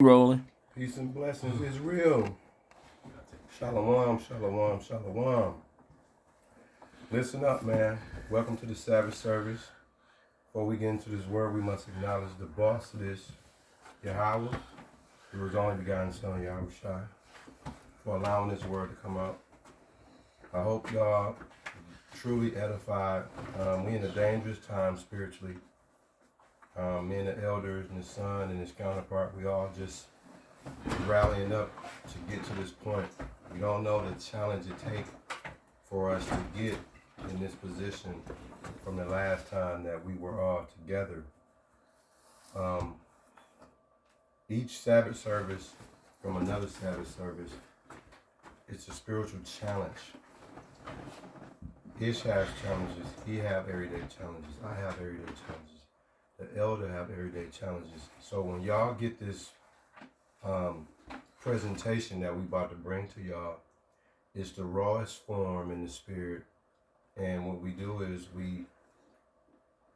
Rolling. Peace and blessings is real. Shalom, shalom, shalom. Listen up, man. Welcome to the Sabbath service. Before we get into this word, we must acknowledge the boss of this, Yahweh, who was only begotten Son, Yahushua, for allowing this word to come out. I hope y'all truly edified. We in a dangerous time spiritually. Me and the elders and the son and his counterpart, we all just rallying up to get to this point. We don't know the challenge it takes for us to get in this position from the last time that we were all together. Each Sabbath service from another Sabbath service, it's a spiritual challenge. Ish has challenges. He have everyday challenges. I have everyday challenges. The elder have everyday challenges. So when y'all get this presentation that we about to bring to y'all, it's the rawest form in the spirit. And what we do is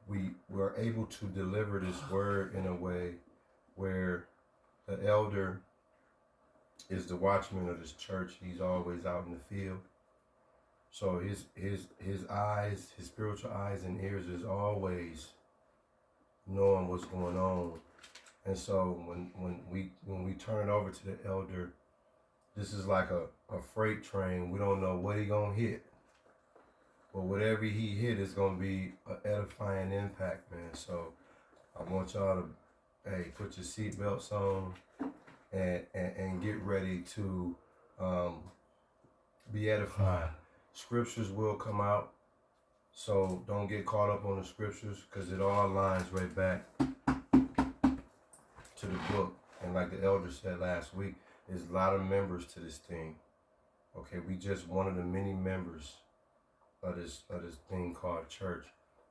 we're able to deliver this word in a way where the elder is the watchman of this church. He's always out in the field. So his eyes, his spiritual eyes and ears is always knowing what's going on. And so when we turn it over to the elder, this is like a freight train. We don't know what he gonna hit. But whatever he hit is gonna be an edifying impact, man. So I want y'all to put your seatbelts on and get ready to be edified. Scriptures will come out. So don't get caught up on the scriptures because it all lines right back to the book. And like the elder said last week, there's a lot of members to this thing. Okay, we just one of the many members of this thing called church.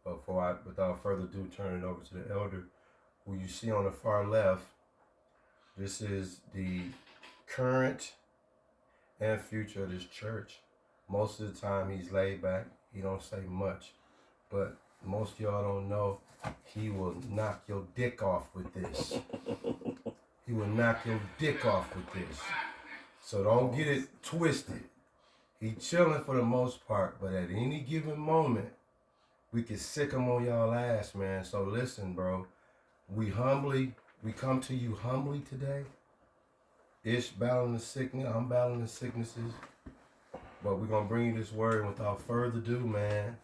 But without further ado, turn it over to the elder, who you see on the far left. This is the current and future of this church. Most of the time he's laid back. He don't say much, but most of y'all don't know he will knock your dick off with this. He will knock your dick off with this. So don't get it twisted. He chilling for the most part, but at any given moment, we can sick him on y'all ass, man. So listen, bro. We come to you humbly today. Ish battling the sickness. I'm battling the sicknesses. But we're going to bring you this word. And without further ado, man,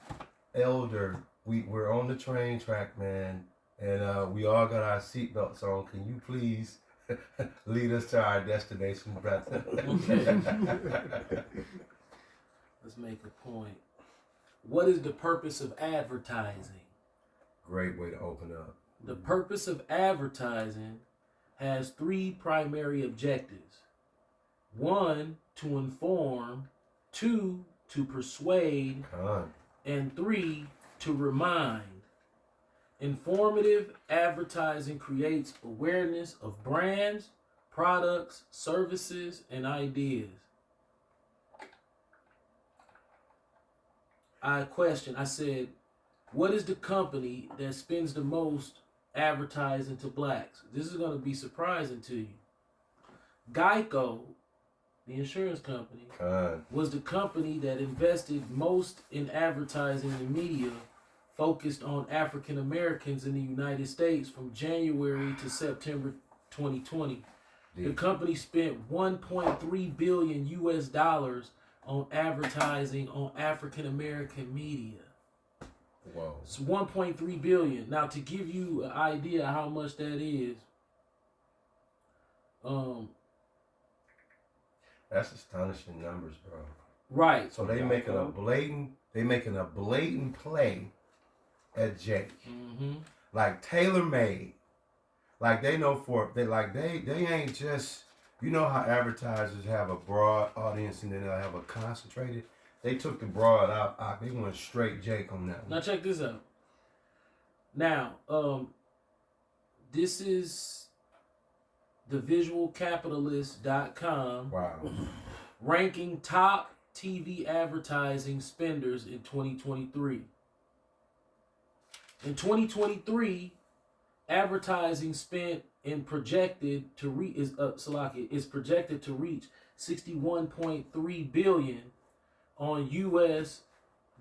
elder, we're on the train track, man. And we all got our seatbelts on. Can you please lead us to our destination, brother? Let's make a point. What is the purpose of advertising? Great way to open up. The purpose of advertising has three primary objectives. 1, to inform. 2, to persuade. And 3, to remind. Informative advertising creates awareness of brands, products, services, and ideas. I said, what is the company that spends the most advertising to blacks? This is going to be surprising to you. Geico, the insurance company, was the company that invested most in advertising and media focused on African Americans in the United States from January to September 2020. The company spent $1.3 billion US on advertising on African American media. Whoa. It's 1.3 billion. Now, to give you an idea of how much that is, that's astonishing numbers, bro. Right. So they making a blatant play at Jake. Mm-hmm. Like tailor made. Like they know they ain't just, you know how advertisers have a broad audience and then they'll have a concentrated. They took the broad out. They went straight Jake on that one. Now check this out. Now, this is thevisualcapitalist.com. Wow. Ranking top TV advertising spenders in 2023. In 2023, advertising spent and projected to is projected to reach 61.3 billion on U.S.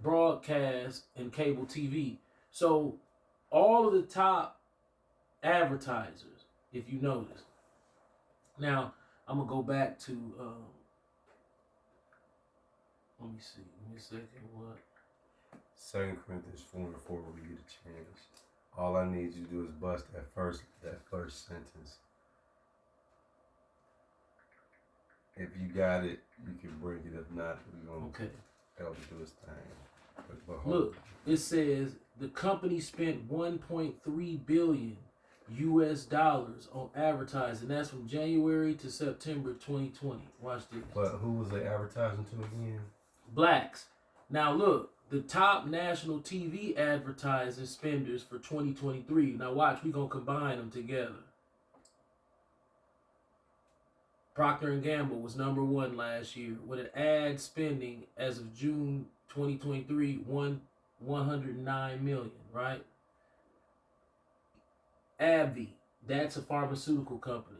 broadcast and cable TV. So all of the top advertisers, if you notice. Now I'm gonna go back to. Let me see. Give me a second. What? 2 Corinthians 4:4 when we get a chance. All I need you to do is bust that first sentence. If you got it, you can bring it. If not, we're gonna Elder do his thing. But look, it says the company spent 1.3 billion U.S. dollars on advertising. That's from January to September 2020. Watch this. But who was they advertising to again? Blacks. Now look, the top national TV advertising spenders for 2023. Now watch, we're going to combine them together. Procter & Gamble was number 1 last year with an ad spending as of June 2023, 109 million, right? AbbVie, that's a pharmaceutical company.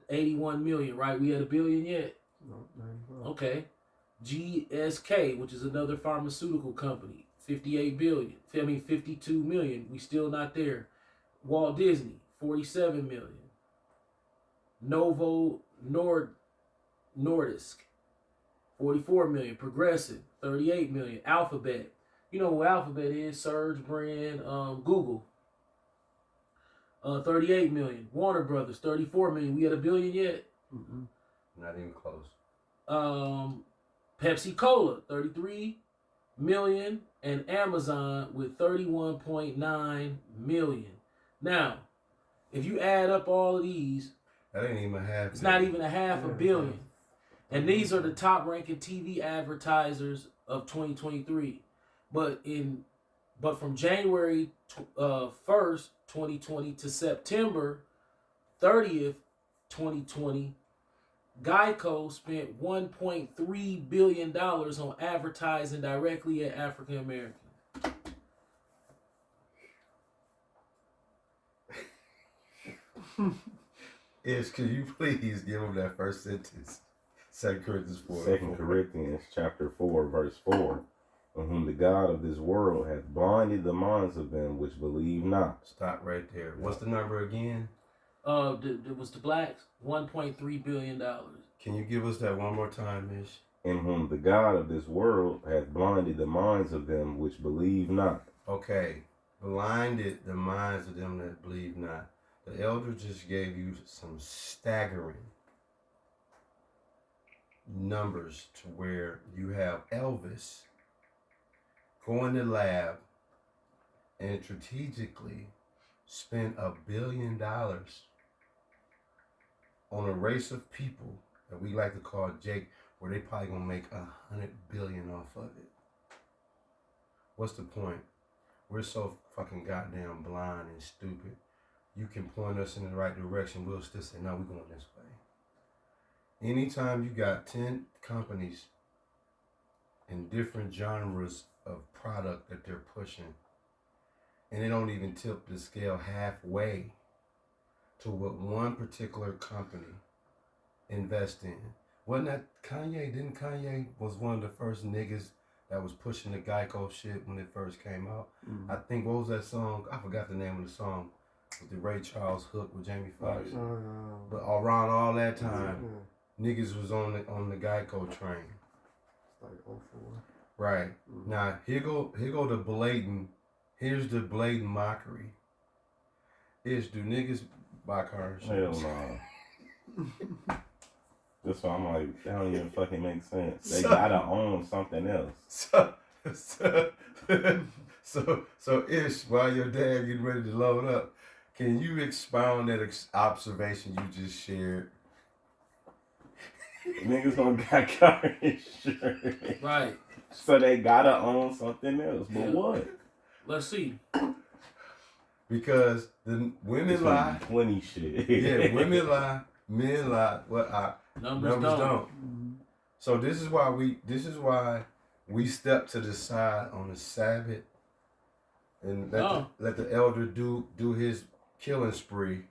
81 million, right? We had a billion yet? No, okay. GSK, which is another pharmaceutical company, 52 million. We still not there. Walt Disney, 47 million. Novo Nordisk, 44 million. Progressive, 38 million. Alphabet, you know who Alphabet is, Surge brand, Google, 38 million. Warner Brothers, 34 million. We had a billion yet? Mm-mm. Not even close. Pepsi Cola, 33 million, and Amazon with 31.9 million. Now, if you add up all of these, that ain't even half. It's not even a half a billion. And these are the top ranking TV advertisers of 2023. But from January 1st, 2020 to September 30th, 2020, Geico spent $1.3 billion on advertising directly at African Americans. Could you please give him that first sentence? 2 Corinthians 4. 2 Corinthians chapter 4, verse 4. On whom the God of this world hath blinded the minds of them which believe not. Stop right there. What's the number again? It was the blacks, $1.3 billion. Can you give us that one more time, Ish? In whom the God of this world hath blinded the minds of them which believe not. Okay. Blinded the minds of them that believe not. The elder just gave you some staggering numbers to where you have Elvis go in the lab and strategically spend $1 billion on a race of people that we like to call Jake, where they probably gonna make $100 billion off of it. What's the point? We're so fucking goddamn blind and stupid. You can point us in the right direction, we'll still say, no, we're going this way. Anytime you got 10 companies in different genres of product that they're pushing, and they don't even tip the scale halfway to what one particular company invest in. Wasn't that Kanye? Didn't Kanye was one of the first niggas that was pushing the Geico shit when it first came out? Mm-hmm. I think, what was that song? I forgot the name of the song. With the Ray Charles hook with Jamie Foxx. But around all that time, niggas was on the Geico train. It's like 04. Right. Mm-hmm. Now here go the blatant. Here's the blatant mockery. Do niggas buy car insurance? Hell no. That's why I'm like, that don't even fucking make sense. They gotta own something else. So Ish, while your dad getting ready to load up, can you expound that observation you just shared? Niggas don't got car insurance. Right. So they gotta own something else. But what? Let's see. Because the women lie. Plenty shit. Yeah, women lie, men lie. Well, numbers don't. Mm-hmm. So this is why we step to the side on the Sabbath and let the elder do his killing spree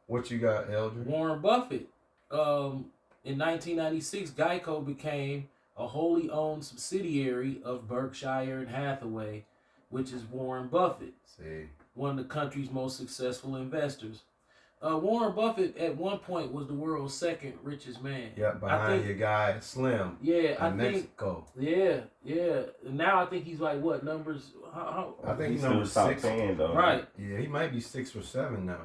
What you got, Elder? Warren Buffett. In 1996, Geico became a wholly owned subsidiary of Berkshire and Hathaway, which is Warren Buffett, See. one of the country's most successful investors. Warren Buffett at one point was the world's second richest man. Yeah, behind your guy Slim. Yeah, I in think. Mexico. Yeah. Now I think he's like what numbers? I think he's still number top 6. 10 though. Right. Yeah, he might be 6 or 7 now.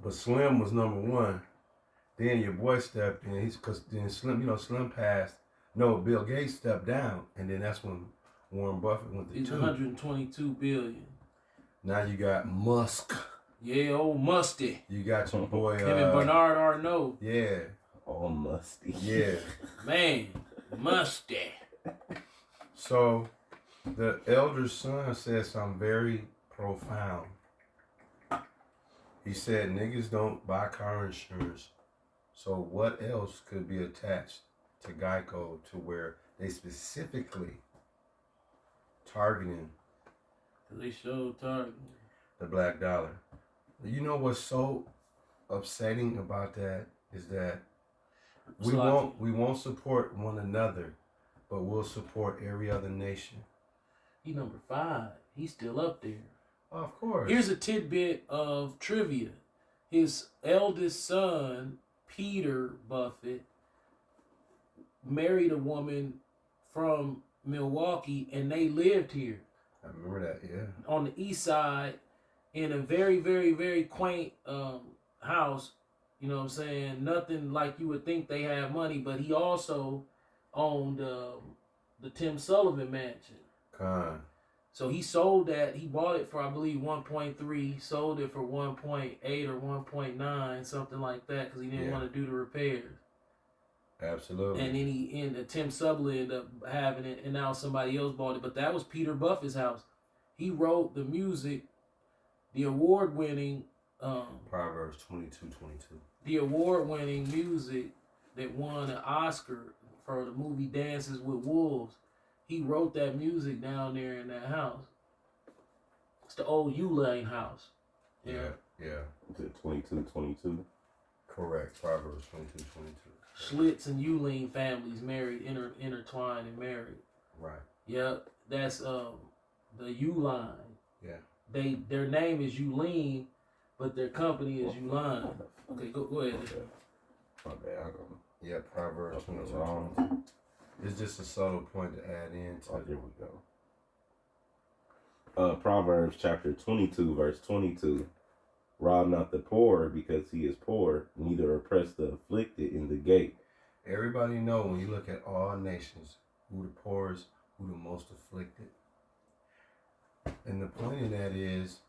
But Slim was number 1. Then your boy stepped in. Because then Slim, Slim passed. No, Bill Gates stepped down, and then that's when Warren Buffett went to He's 2. 122 billion. Now you got Musk. Yeah, old Musty. You got your boy. Him and Bernard Arnault. Yeah, All musty. yeah. Man, Musty. So the elder son said something very profound. He said niggas don't buy car insurance. So what else could be attached to Geico to where they specifically targeting They showed target. the black dollar? You know what's so upsetting about that is that we won't support one another, but we'll support every other nation. He number 5. He's still up there. Of course. Here's a tidbit of trivia. His eldest son, Peter Buffett, married a woman from Milwaukee, and they lived here I remember that, yeah. on the east side in a very, very, very quaint house. You know what I'm saying? Nothing like you would think they have money, but he also owned the Tim Sullivan Mansion. Con. So he sold that. He bought it for, I believe, 1.3. Sold it for 1.8 or 1.9, something like that, because he didn't want to do the repairs. Absolutely. And then Tim Sullivan ended up having it, and now somebody else bought it. But that was Peter Buffett's house. He wrote the music, the award-winning, Proverbs 22:22. the award-winning music that won an Oscar for the movie Dances with Wolves. He wrote that music down there in that house. It's the old Uline house. Yeah. Is it 22? Correct. Proverbs 22:22. Schlitz and Uline families married, intertwined and married. Right. Yep, that's the Uline. Yeah. Their name is Uline, but their company is Uline. Okay, go ahead. My bad. I don't Yeah, Proverbs Up in the 22:22. It's just a subtle point to add in to Oh, here we go. Proverbs chapter 22, verse 22. Rob not the poor because he is poor, neither oppress the afflicted in the gate. Everybody know when you look at all nations, who the poorest, who the most afflicted. And the point in that is,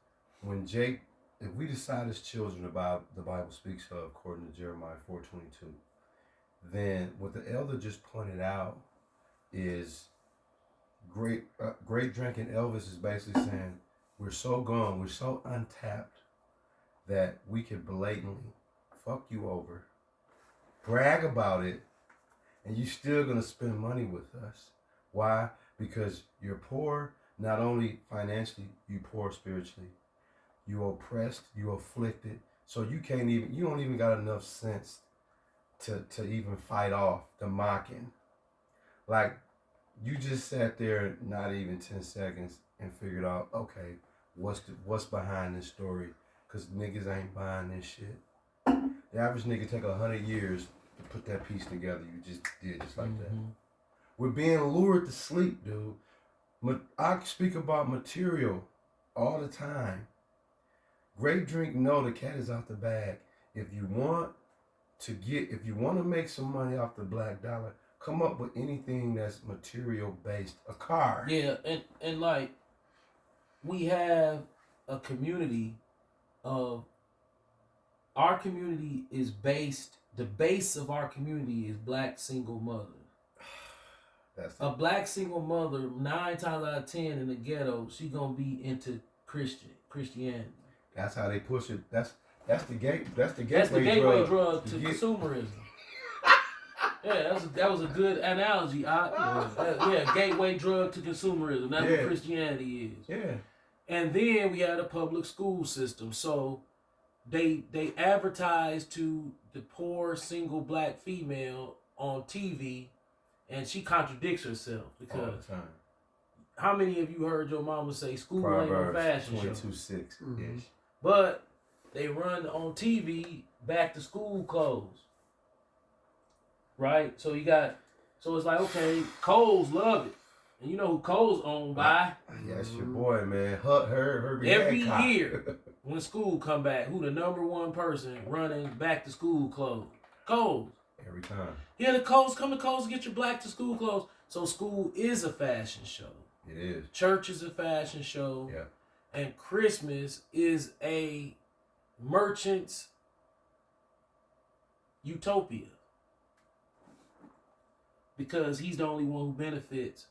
if we decide as children about the Bible speaks of, according to Jeremiah 4:22, then what the elder just pointed out is great drinking Elvis is basically saying we're so gone, we're so untapped that we could blatantly fuck you over, brag about it, and you're still gonna spend money with us. Why? Because you're poor, not only financially, you poor spiritually. You're oppressed, you're afflicted, so you don't even got enough sense to even fight off the mocking. Like, you just sat there not even 10 seconds and figured out, okay, what's behind this story? Because niggas ain't buying this shit. The average nigga take 100 years to put that piece together. You just did just like that. We're being lured to sleep, dude. I speak about material all the time. Great drink, no, the cat is out the bag. If you want to make some money off the black dollar, come up with anything that's material based. A car. Yeah, and like, we have a community of, our community is based, the base of our community is black single mothers. A black single mother, 9 times out of 10 in the ghetto, she gonna be into Christianity. That's how they push it. That's the gateway drug to consumerism. Yeah, that was a good analogy. Gateway drug to consumerism. That's what Christianity is. Yeah. And then we had a public school system. So they advertise to the poor single black female on TV, and she contradicts herself All because the time. how many of you heard your mama say school ain't no Proverbs fashion show? 22:6 ish. But they run on TV back to school clothes. Right? So it's like, okay, Kohl's love it. And you know who Kohl's owned by? Yeah, that's your boy, man. Herbie Every Hancock. year when school come back, who the number one person running back to school clothes? Kohl's. Every time. Yeah, the Kohl's, come to Kohl's and get your black to school clothes. So school is a fashion show. It is. Church is a fashion show. Yeah. And Christmas is a merchant's utopia. Because he's the only one who benefits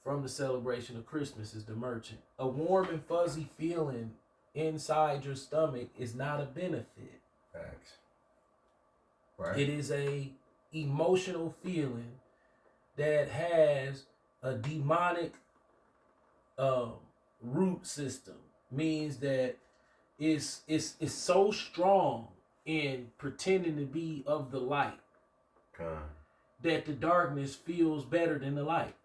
from the celebration of Christmas is the merchant. A warm and fuzzy feeling inside your stomach is not a benefit. Facts. Right. It is a emotional feeling that has a demonic root system. Means that it's so strong in pretending to be of the light that the darkness feels better than the light.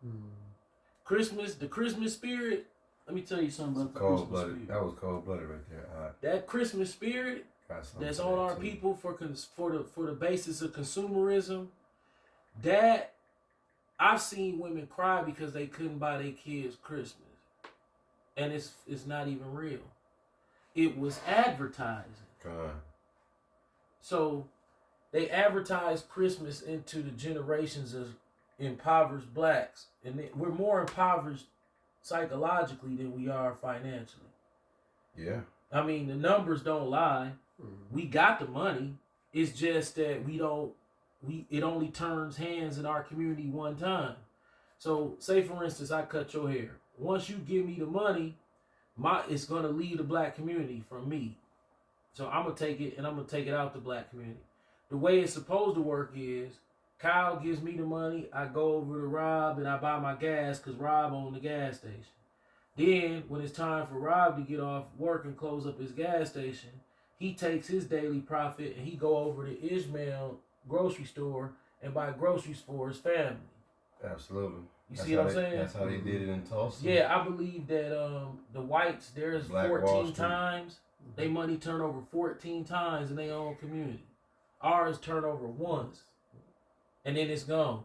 The Christmas spirit. Let me tell you something about the Christmas spirit. That was cold blooded right there. All right. That Christmas spirit that's on our people for the basis of consumerism. That I've seen women cry because they couldn't buy their kids Christmas, and it's not even real. It was advertising. So they advertise Christmas into the generations of impoverished blacks, and we're more impoverished psychologically than we are financially. Yeah. I mean, the numbers don't lie. We got the money. It's just that it only turns hands in our community one time. So say for instance, I cut your hair. Once you give me the money, it's gonna leave the black community from me. So I'm gonna take it and I'm gonna take it out the black community. The way it's supposed to work is Kyle gives me the money, I go over to Rob and I buy my gas because Rob owns the gas station. Then when it's time for Rob to get off work and close up his gas station, he takes his daily profit and he go over to Ishmael grocery store and buy groceries for his family. Absolutely. You see what I'm saying? That's how they did it in Tulsa. Yeah, I believe that the whites, there's Black 14 times. They money turn over 14 times in their own community. Ours turn over once. And then it's gone.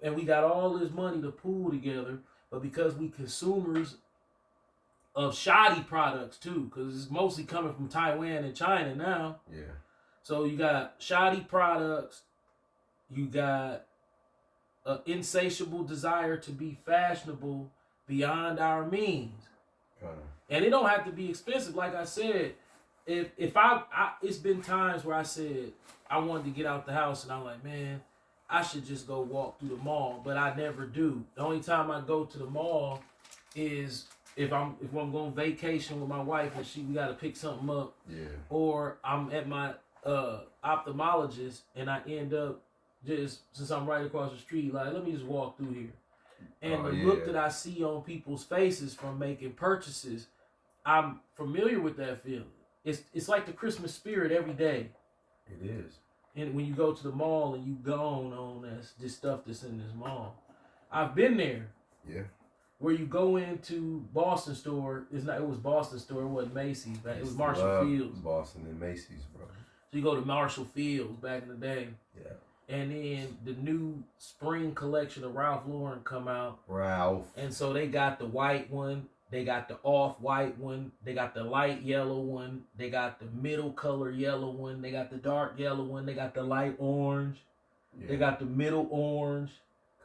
And we got all this money to pool together, but because we consumers of shoddy products too, because it's mostly coming from Taiwan and China now. Yeah. So you got shoddy products, you got an insatiable desire to be fashionable beyond our means. And it don't have to be expensive. Like I said, if I it's been times where I said I wanted to get out the house and I'm like, man, I should just go walk through the mall, but I never do. The only time I go to the mall is if I'm going vacation with my wife and we got to pick something up. Yeah. Or I'm at my ophthalmologist and I end up just, since I'm right across the street, like, let me just walk through here. And the look that I see on people's faces from making purchases, I'm familiar with that feeling. It's like the Christmas spirit every day. It is. And when you go to the mall and you go on this stuff that's in this mall. I've been there. Yeah. Where you go into Boston store, it was Boston store, it wasn't Macy's, but it was Marshall Fields. Boston and Macy's, bro. So you go to Marshall Fields back in the day. Yeah. And then the new spring collection of Ralph Lauren come out. Ralph. And so they got the white one, they got the off-white one, they got the light yellow one, they got the middle color yellow one, they got the dark yellow one, they got the light orange, they got the middle orange,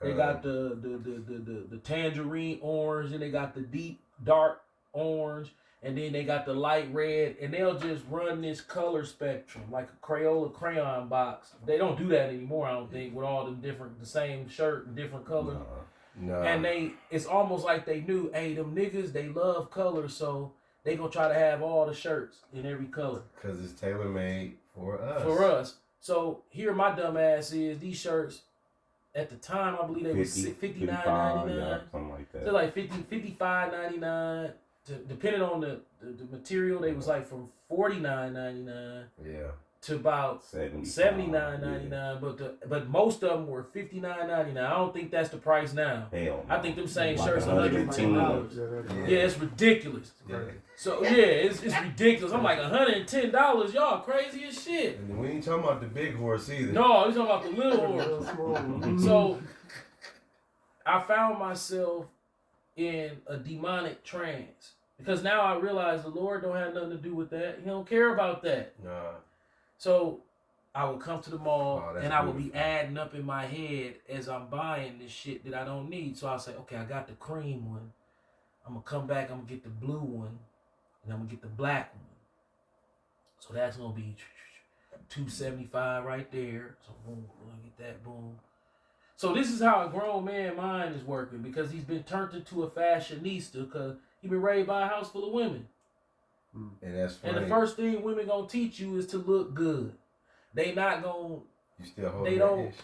they got the tangerine orange, and they got the deep dark orange, and then they got the light red, and they'll just run this color spectrum like a Crayola crayon box. They don't do that anymore, I don't think, with all the same shirt and different colors. No. And it's almost like they knew, hey, them niggas, they love color, so they gonna try to have all the shirts in every color. Because it's tailor-made for us. For us. So here my dumb ass is, these shirts, at the time, I believe they was $59.99. Yeah, something like that. So like $55.99. depending on the material, they was like from $49.99 Yeah. to about $79.99, but most of them were $59.99. I don't think that's the price now. Hell no. I think them same Like shirts $110. Yeah, Yeah, it's ridiculous. Yeah. So yeah, it's ridiculous. I'm like $110, y'all crazy as shit. And we ain't talking about the big horse either. No, he's talking about the little horse. So I found myself in a demonic trance because now I realize the Lord don't have nothing to do with that. He don't care about that. Nah. So I would come to the mall Oh, that's and I would be beautiful. adding up in my head as I'm buying this shit that I don't need. So I'll say, okay, I got the cream one. I'm gonna come back. I'm gonna get the blue one, and I'm gonna get the black one. So that's gonna be $275 right there. So boom, I get that, boom. So this is how a grown man mind is working because he's been turned into a fashionista because he been raised by a house full of women. And that's funny. And the first thing women gonna teach you is to look good. They not gonna. You still hold They that don't- ish?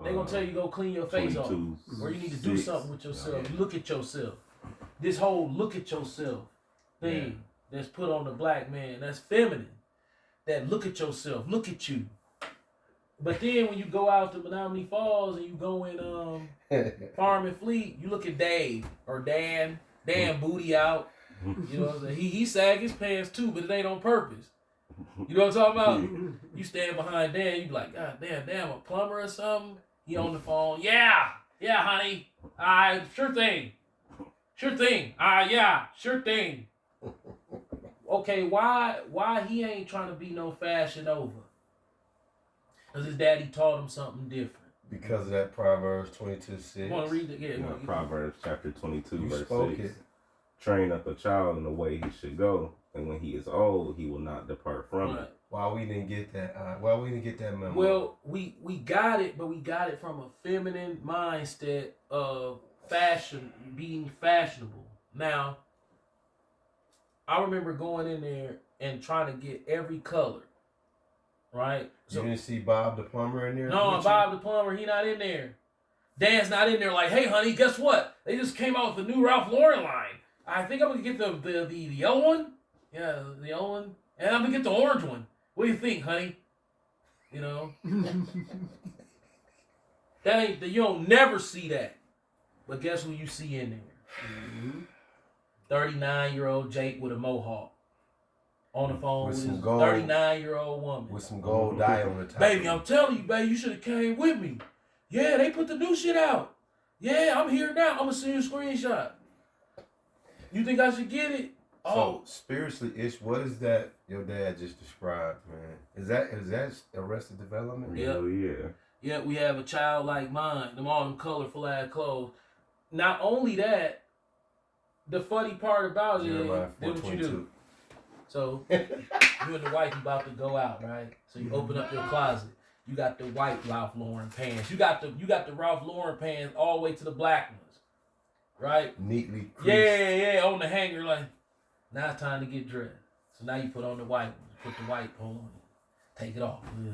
They gonna tell you go clean your face off, 22, or you need to do 6. something with yourself. Yeah. Look at yourself. This whole look at yourself thing that's put on the black man, that's feminine. That look at yourself, look at you. But then when you go out to Menominee Falls and you go in Farm and Fleet, you look at Dave or Dan booty out. You know what I'm saying? He sag his pants too, but it ain't on purpose. You know what I'm talking about? You stand behind Dan, you be like, God damn, a plumber or something? He on the phone. Yeah, honey. Sure thing. Yeah, sure thing. Okay, why he ain't trying to be no fashion over? Because his daddy taught him something different. Because of that Proverbs 22:6. You want to read it? Yeah. Proverbs chapter 22, You verse spoke 6. it. Train up a child in the way he should go, and when he is old, he will not depart from Right. it. Why we didn't get that? Why we didn't get that memo? Well, we got it, but we got it from a feminine mindset of fashion, being fashionable. Now, I remember going in there and trying to get every color, right? you didn't see Bob the plumber in there? No, with you? Bob the plumber, he not in there. Dan's not in there. Like, hey, honey, guess what? They just came out with the new Ralph Lauren line. I think I'm gonna get the yellow one. Yeah, the yellow one, and I'm gonna get the orange one. What do you think, honey? You know, that ain't you don't never see that. But guess who you see in there? 39-year-old Jake with a mohawk on the phone With with some his gold. 39-year-old woman. With some gold dye on the top. Baby, I'm telling you, baby, you should have came with me. Yeah, they put the new shit out. Yeah, I'm here now. I'm gonna send you a screenshot. You think I should get it? So spiritually, Ish, what is that your dad just described, man? Is that Arrested Development? Yeah. Hell yeah. Yeah, we have a child like mine. Them all them colorful ass clothes. Not only that, the funny part about it is, Jeremiah then what you 4:22. do. So you and the wife about to go out, right? So you open up your closet. You got the white Ralph Lauren pants. You got the Ralph Lauren pants all the way to the black ones, right? Neatly creased. Yeah, on the hanger. Like now it's time to get dressed. So now you put on the white ones. Put the white on. Take it off. Yeah.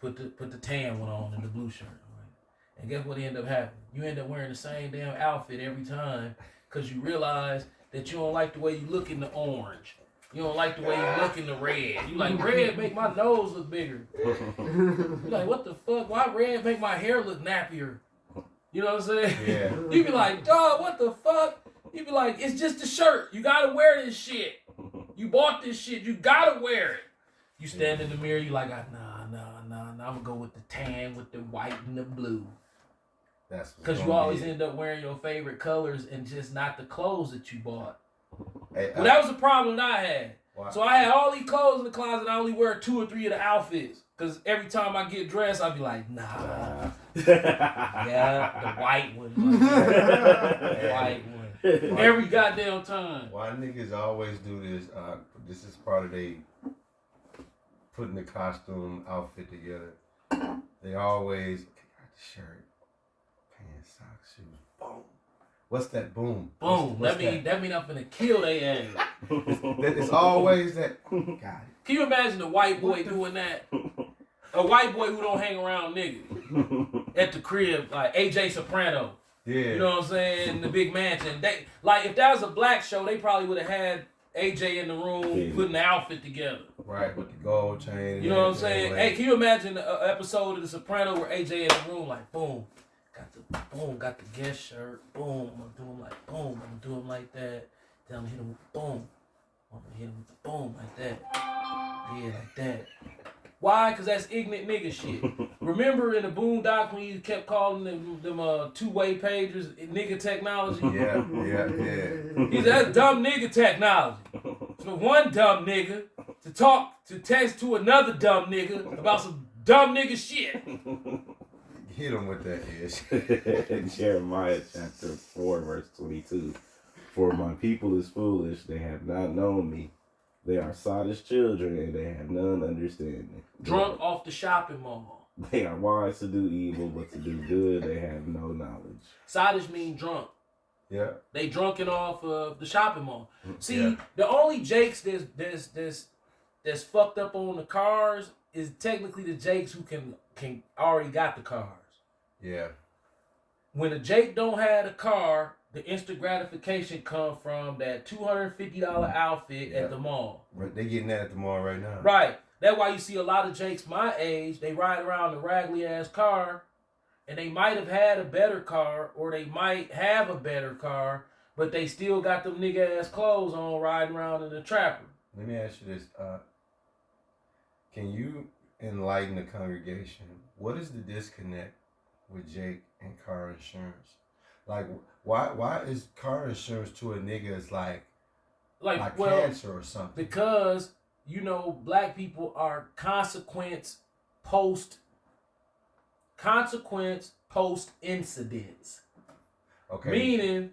Put the tan one on and the blue shirt. Right? And guess what end up happening? You end up wearing the same damn outfit every time because you realize that you don't like the way you look in the orange. You don't like the way you look in the red. You like, red make my nose look bigger. You like, what the fuck? Why red make my hair look nappier? You know what I'm saying? Yeah. You be like, dog, what the fuck? You be like, it's just a shirt. You gotta wear this shit. You bought this shit. You gotta wear it. You stand in the mirror. You like, nah. I'm gonna go with the tan, with the white and the blue. That's Because you always end up wearing your favorite colors and just not the clothes that you bought. Hey, Well, that was the problem that I had. Wow. So I had all these clothes in the closet. I only wear 2 or 3 of the outfits. Because every time I get dressed, I be like, nah. Yeah, the white one. The white one. Every goddamn time. Why niggas always do this? This is part of they putting the costume outfit together. They always got the shirt, pants, socks, shoes. Boom. What's that boom? Boom. What's That mean I'm finna kill they ass. It's always that. Got it. Can you imagine a white boy doing that? A white boy who don't hang around niggas at the crib, like AJ Soprano. Yeah. You know what I'm saying? The big mansion. They like if that was a black show, they probably would have had AJ in the room putting the outfit together. Right, with the gold chain. You know what I'm saying? Like, hey, can you imagine an episode of The Sopranos where AJ in the room like boom, got the guest shirt, boom, I'm gonna do him like boom, I'm gonna do him like that, then I'm gonna hit him with the boom, I'm gonna hit him with the boom like that, yeah, like that. Why? Because that's ignorant nigga shit. Remember in the Boondocks when you kept calling them two-way pagers nigga technology? Yeah. He said, that's dumb nigga technology. So one dumb nigga to text to another dumb nigga about some dumb nigga shit. Hit him with that ish. Jeremiah chapter 4, verse 22. For my people is foolish, they have not known me. They are sottish children, and they have none understanding. Drunk off the shopping mall. They are wise to do evil, but to do good they have no knowledge. Sottish mean drunk. Yeah. They drunken off of the shopping mall. See, the only Jakes that's fucked up on the cars is technically the Jakes who can already got the cars. Yeah. When a Jake don't have a car, the instant gratification come from that $250 outfit at the mall. They getting that at the mall right now. Right. That's why you see a lot of Jakes my age, they ride around a raggedy ass car, and they might have had a better car, or they might have a better car, but they still got them nigga ass clothes on riding around in the trapper. Let me ask you this. Can you enlighten the congregation? What is the disconnect with Jake and car insurance? Like, why is car insurance to a nigga is like cancer or something? Because, you know, black people are consequence post incidents. Okay. Meaning,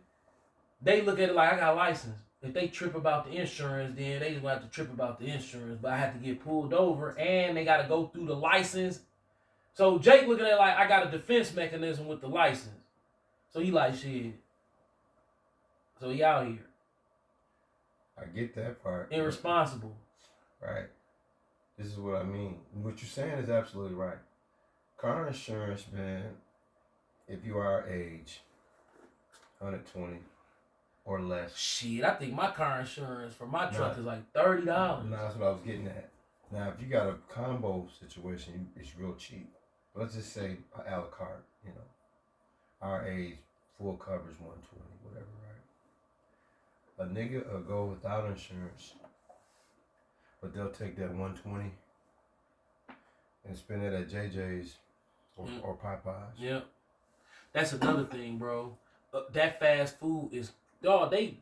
they look at it like, I got a license. If they trip about the insurance, then they just gonna have to trip about the insurance. But I have to get pulled over, and they got to go through the license. So Jake looking at it like, I got a defense mechanism with the license. So he like, shit. So he out here. I get that part. Irresponsible. Right. This is what I mean. What you're saying is absolutely right. Car insurance, man, if you are our age, 120 or less. Shit, I think my car insurance for my truck is like $30. No, that's what I was getting at. Now, if you got a combo situation, it's real cheap. Let's just say a la carte, you know. Our age, full coverage 120, whatever, right? A nigga will go without insurance, but they'll take that 120 and spend it at JJ's or Popeyes. Yep. That's another thing, bro. That fast food is they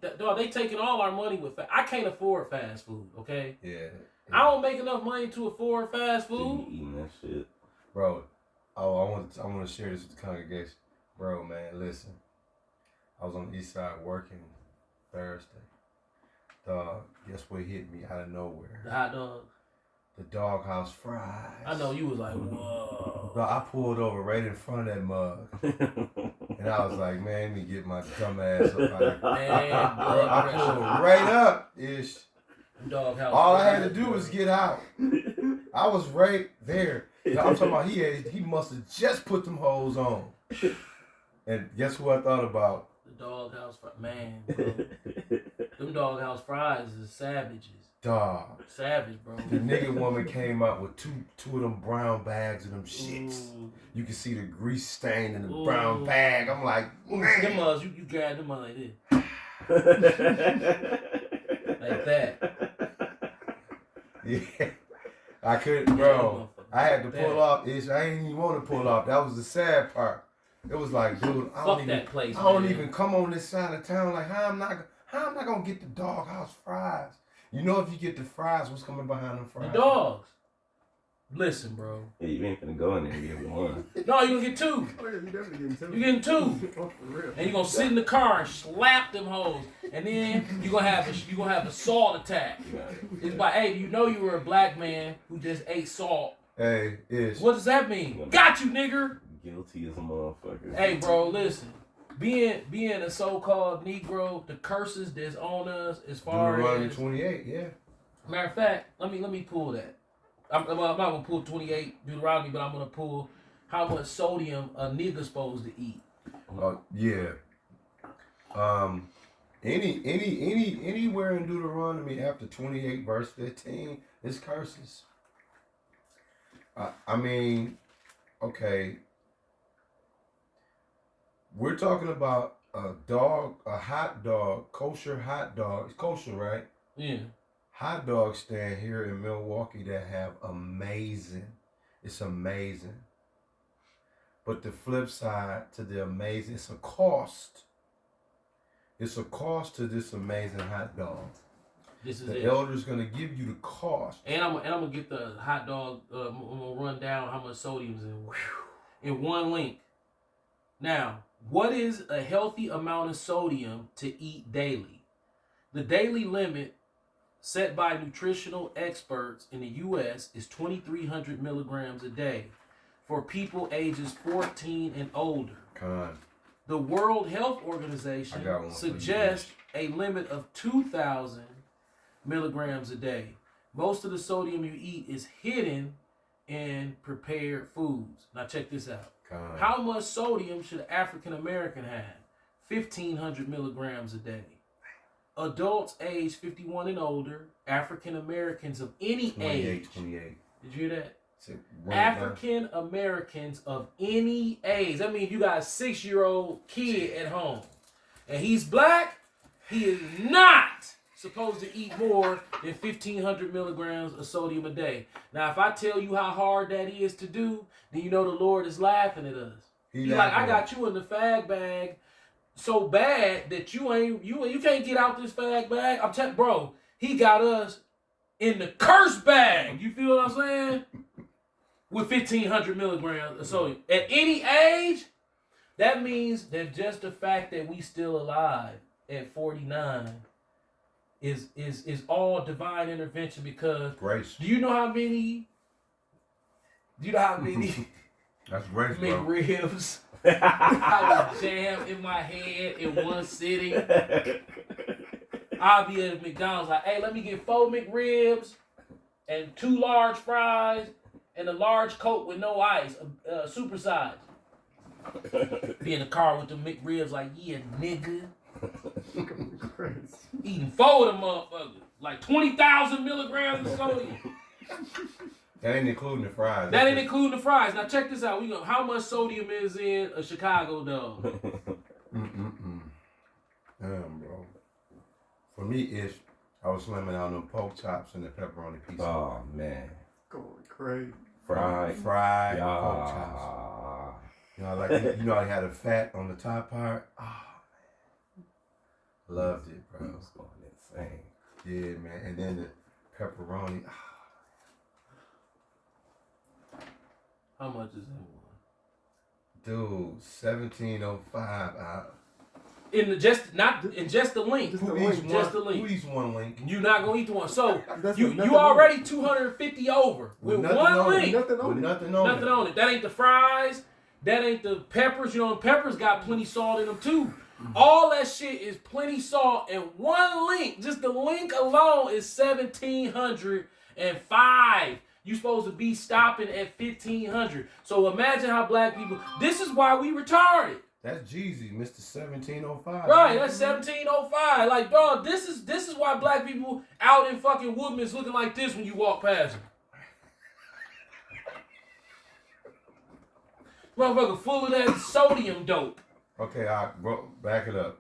taking all our money with I can't afford fast food, okay? Yeah. I don't make enough money to afford fast food. Eating that shit. Bro, I want to share this with the congregation. Bro, man, listen. I was on the east side working Thursday. Dog, guess what hit me out of nowhere? The hot dogs. The Doghouse fries. I know you was like, whoa. Bro, I pulled over right in front of that mug. And I was like, man, let me get my dumb ass up out of here. Man, Bro, I pulled right up. Ish. Doghouse. All I had to do was get out. I was right there. I'm talking about he must have just put them hoes on. And guess who I thought about? The Doghouse fries. Man, bro. Them Doghouse fries is savages. Dog. Savage, bro. The nigga woman came out with two of them brown bags of them shits. Ooh. You can see the grease stain in the brown bag. I'm like, Them man. mugs, you grab them like this. Like that. Yeah. I couldn't, bro. I had to pull off. I didn't even want to pull off. That was the sad part. It was like, dude, I don't even come on this side of town. Like, how am I gonna get the Doghouse fries? You know, if you get the fries, what's coming behind them fries? The dogs. Listen, bro. Yeah, you ain't gonna go in there and get one. No, you gonna get two. Oh, yeah, you definitely getting two. You getting two. Oh, for real. And you gonna sit in the car and slap them hoes. And then you gonna have a salt attack. It's like, hey, you know you were a black man who just ate salt. Hey, Ish. What does that mean? Got you, nigga. Guilty as a motherfucker. Hey, bro, listen. Being a so-called Negro, the curses that's on us as far Deuteronomy as 28, yeah. matter of fact, let me pull that. I'm not gonna pull 28 Deuteronomy, but I'm gonna pull how much sodium a nigga's supposed to eat. Yeah. Anywhere in Deuteronomy after 28 verse 15 is curses. I mean, okay. We're talking about a hot dog, kosher hot dog. It's kosher, right? Yeah. Hot dog stand here in Milwaukee that have it's amazing. But the flip side to the amazing, it's a cost. It's a cost to this amazing hot dog. This is The it. elder's gonna give you the cost. And I'm gonna get the hot dog. I'm gonna run down how much sodium's in one link. Now, what is a healthy amount of sodium to eat daily? The daily limit set by nutritional experts in the U.S. is 2,300 milligrams a day for people ages 14 and older. Con. The World Health Organization I got one for you, suggests a limit of 2,000 milligrams a day. Most of the sodium you eat is hidden in prepared foods. Now check this out. Con. How much sodium should an African American have? 1,500 milligrams a day. Adults age 51 and older, African Americans of any age. 28. Did you hear that? So, African Americans of any age. That means you got a 6-year-old kid at home. And he's black, he is not supposed to eat more than 1,500 milligrams of sodium a day. Now, if I tell you how hard that is to do, then you know the Lord is laughing at us. He's like, I got you in the fag bag so bad that you can't get out this fag bag. I'm telling, bro, he got us in the curse bag. You feel what I'm saying? With 1,500 milligrams of sodium. At any age, that means that just the fact that we still alive at 49 is all divine intervention, because grace. Do you know how many That's grace, bro. McRibs I was jammed in my head in one sitting? I'll be at McDonald's like, hey, let me get 4 McRibs and 2 large fries and a large Coke with no ice, super size. Be in the car with the McRibs like, yeah, nigga. Eating 4 of them motherfuckers. Like 20,000 milligrams of sodium. That ain't including the fries. That ain't including the fries. Now check this out. How much sodium is in a Chicago dog? Damn, bro. For me, I was slamming out them pork chops and the pepperoni pizza. Oh man. Going crazy. Fried Yeah. pork chops. You know, like I had a fat on the top part. Oh man, loved it, bro. I was going insane. Yeah, man. And then the pepperoni. How much is in one? Dude, 1705. In just the link. Just the Who link. eats Just the one? link. Who eats one link? You're not gonna eat the one. So That's you nothing already 250 over with nothing one on it. link. Nothing on With it. nothing on Nothing it. on it. That ain't the fries. That ain't the peppers. You know, and peppers got plenty salt in them too. All that shit is plenty salt, and one link, just the link alone, is 1,705. You supposed to be stopping at 1,500. So imagine how black people. This is why we retarded. That's Jeezy, Mr. 1705. Right, that's 1,705. Like, dog, this is why black people out in fucking Woodman's looking like this when you walk past them. Motherfucker full of that sodium dope. Okay, back it up.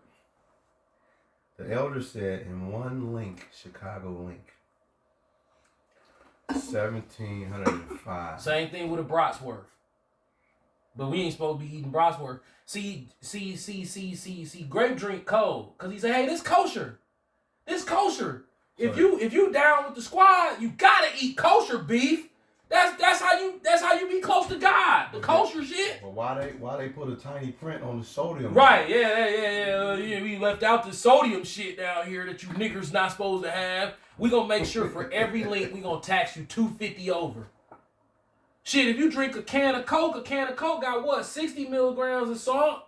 The elder said in one link, Chicago link, 1,705. Same thing with a Brotsworth. But we ain't supposed to be eating Brotsworth. See, Grape drink cold. Cause he said, hey, this kosher. This kosher. If you down with the squad, you gotta eat kosher beef. That's how you be close to God. The kosher shit. But why they put a tiny print on the sodium? Right, yeah. We left out the sodium shit down here that you niggers not supposed to have. We gonna make sure for every link we gonna tax you $250 over. Shit, if you drink a can of Coke got what, 60 milligrams of salt?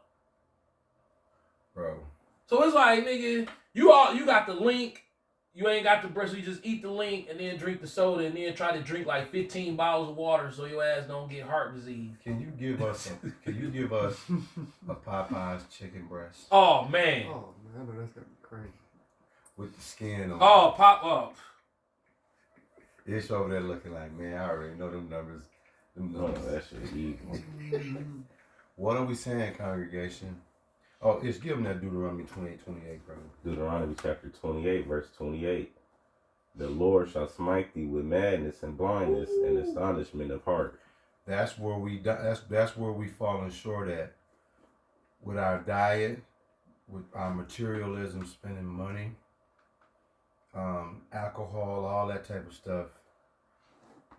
Bro. So it's like, nigga, you got the link, you ain't got the breast, so you just eat the link and then drink the soda and then try to drink like 15 bottles of water so your ass don't get heart disease. Can you give us a Popeye's chicken breast Oh man. Oh man, I know that's gonna be crazy. with the skin on? Oh, pop up. It's over there looking like, man, I already know them numbers. Oh, that shit evil. What are we saying, congregation? Oh, it's giving that Deuteronomy 28:28, bro. Deuteronomy chapter 28, verse 28. The Lord shall smite thee with madness and blindness and astonishment of heart. That's where that's where we falling short at with our diet, with our materialism, spending money, alcohol, all that type of stuff.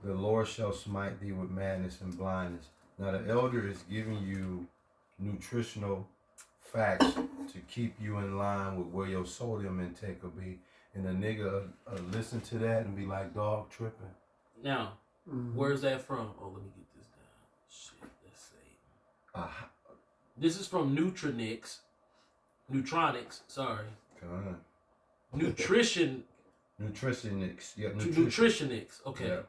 The Lord shall smite thee with madness and blindness. Now the elder is giving you nutritional facts to keep you in line with where your sodium intake will be. And a nigga listen to that and be like, dog tripping. Now, where's that from? Oh, let me get this down. Shit, let's see. This is from Nutronics, sorry. Come on. Nutrition. Nutritionics. Yeah, Nutritionics. Okay. Yeah.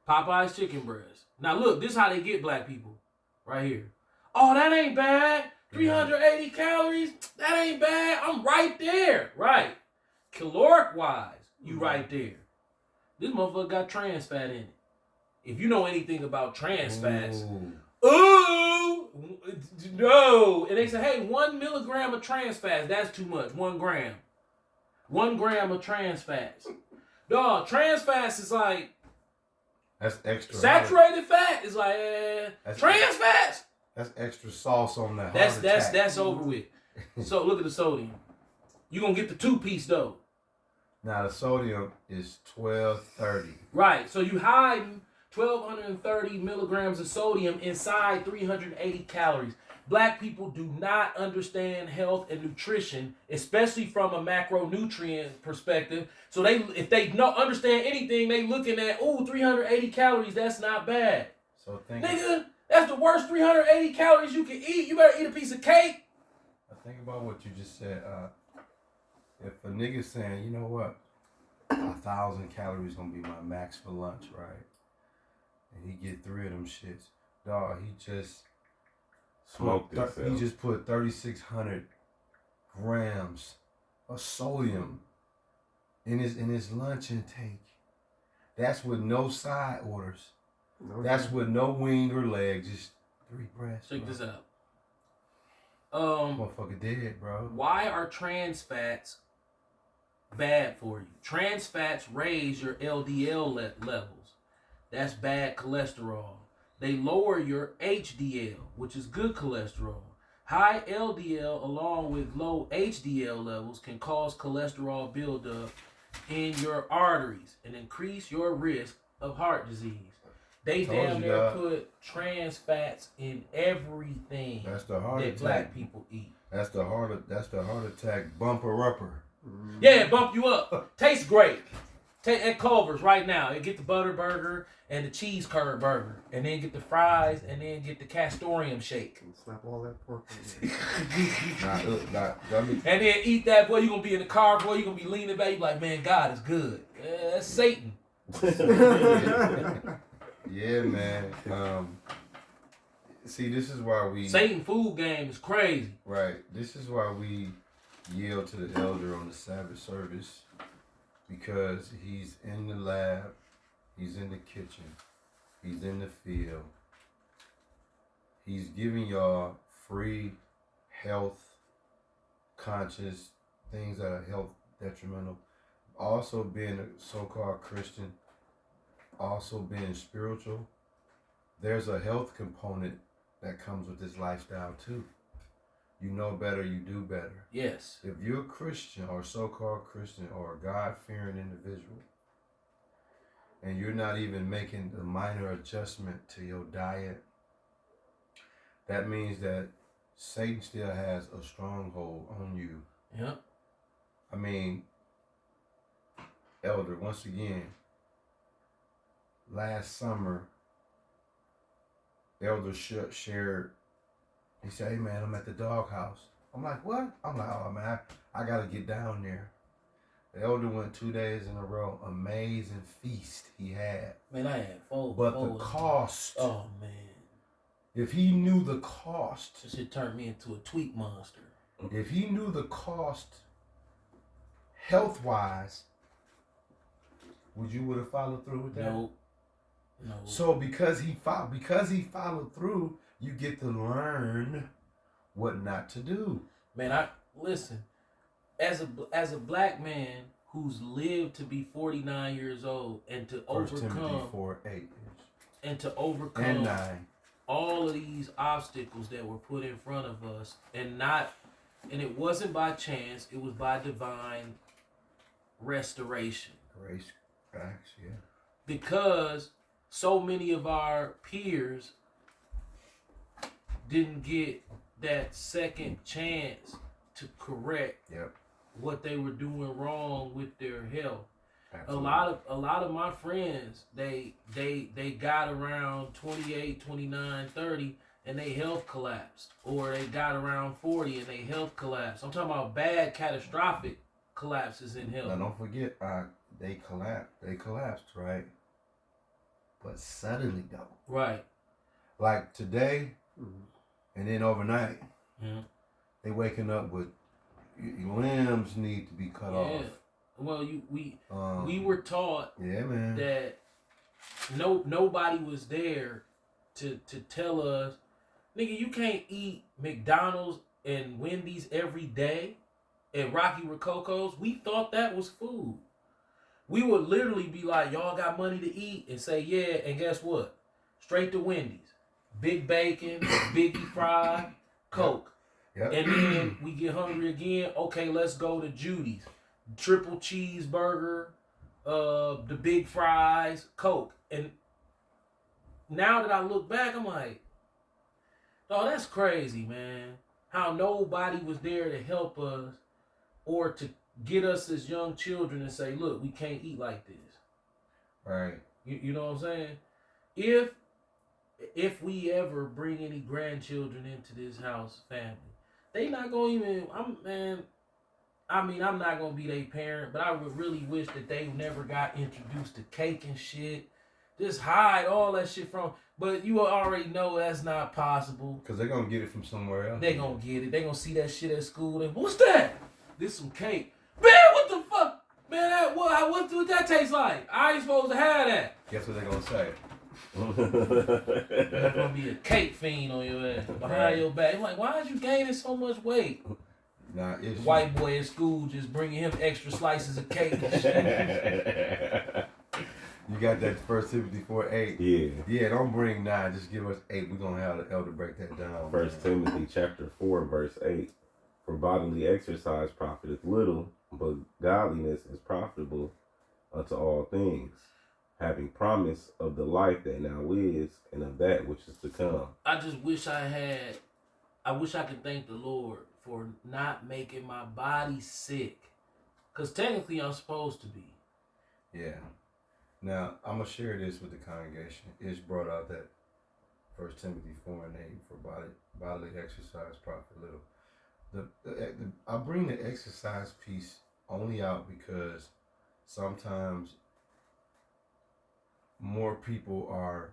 Popeye's chicken breast. Now look, this is how they get black people. Right here. Oh, that ain't bad. 380 calories. That ain't bad. I'm right there. Right. Caloric wise, you right there. This motherfucker got trans fat in it. If you know anything about trans fats, ooh, no. And they say, hey, 1 milligram of trans fats, that's too much. 1 gram. 1 gram of trans fats. Dog, trans fats is like, that's extra. saturated fat is like, trans fats. That's extra sauce on that. That's over with. So look at the sodium. You gonna get the 2-piece though. Now the sodium is 1230. Right. So you hiding 1,230 milligrams of sodium inside 380 calories. Black people do not understand health and nutrition, especially from a macronutrient perspective. So if they don't understand anything, they looking at 380 calories. That's not bad. So Nigga, that's the worst 380 calories you can eat. You better eat a piece of cake. Think about what you just said. If a nigga's saying, you know what, 1,000 calories gonna be my max for lunch, right? And he get 3 of them shits, dog. He just Smoked this. He just put 3,600 grams of sodium in his lunch intake. That's with no side orders. That's with no wing or leg, just 3 breasts. Check this out. Motherfucker dead, bro. Why are trans fats bad for you? Trans fats raise your LDL levels. That's bad cholesterol. They lower your HDL, which is good cholesterol. High LDL along with low HDL levels can cause cholesterol buildup in your arteries and increase your risk of heart disease. They damn near put trans fats in everything That's the heart that attack. black people eat. That's the heart attack bumper upper. Yeah, it bump you up. Tastes great. Take at Culver's right now and get the butter burger and the cheese curd burger, and then get the fries, and then get the castorium shake. And slap all that pork on there. And then eat that, boy. You gonna be in the car, boy. You gonna be leaning back. You like, man, God is good. That's Satan. Yeah, man. See, this is why we Satan food game is crazy. Right. This is why we yield to the elder on the Sabbath service, because he's in the lab, he's in the kitchen, he's in the field. He's giving y'all free, health conscious things that are health detrimental. Also being a so-called Christian, also being spiritual, there's a health component that comes with this lifestyle too. You know better, you do better. Yes. If you're a Christian or so-called Christian or a God-fearing individual, and you're not even making a minor adjustment to your diet, that means that Satan still has a stronghold on you. Yep. I mean, elder, once again, last summer, elder shared, he said, hey man, I'm at the doghouse. I'm like, what? I'm like, oh man, I gotta get down there. The elder went 2 days in a row. Amazing feast he had. Man, I had four. But four the of them. cost, Oh man, if he knew the cost, this shit turned me into a tweet monster. if he knew the cost health-wise, would have followed through with that? No. So because he followed through, you get to learn what not to do. Man, I listen. As a black man who's lived to be 49 years old and to 1 Timothy overcome 4:8 and to and overcome 9. all of these obstacles that were put in front of us, and it wasn't by chance, it was by divine restoration. Grace, facts, yeah. Because so many of our peers didn't get that second chance to correct Yep. what they were doing wrong with their health. Absolutely. A lot of my friends, they got around 28, 29, 30 and their health collapsed, or they got around 40 and their health collapsed. I'm talking about bad catastrophic collapses in health. Now don't forget, they collapsed, right? But suddenly though, Right. like today, and then overnight, Mhm. they waking up with your limbs need to be cut off. Well, we were taught Yeah, man. that nobody was there to tell us, nigga, you can't eat McDonald's and Wendy's every day and Rocky Rococo's. We thought that was food. We would literally be like, y'all got money to eat, and say, yeah, and guess what? Straight to Wendy's. Big bacon, Biggie fry, Coke. Yep. And then we get hungry again. Okay, let's go to Judy's. Triple cheeseburger, the big fries, Coke. And now that I look back, I'm like, oh, that's crazy, man. How nobody was there to help us or to get us as young children and say, look, we can't eat like this. Right. You know what I'm saying? If we ever bring any grandchildren into this house family, they not gonna even. I'm not gonna be their parent, but I would really wish that they never got introduced to cake and shit. Just hide all that shit from. But you already know that's not possible. Because they're going to get it from somewhere else. They gonna get it. They gonna see that shit at school. And what's that? This some cake. Man, what the fuck? Man, what that taste like? I ain't supposed to have that. Guess what they're going to say? There's gonna be a cake fiend on your ass behind your back. I'm like, why is you gaining so much weight? Nah, it's White boy at school just bringing him extra slices of cake and shit. You got that 1 Timothy 4:8. Yeah. Yeah, don't bring 9. Just give us 8. We're going to have the elder break that down. 1 Timothy chapter 4, verse 8. For bodily exercise profiteth little, but godliness is profitable unto all things, having promise of the life that now is and of that which is to come. I just wish I could thank the Lord for not making my body sick. Because technically I'm supposed to be. Yeah. Now, I'm going to share this with the congregation. It's brought out that 1 Timothy 4:8, for bodily exercise profit little. I bring the exercise piece only out because sometimes more people are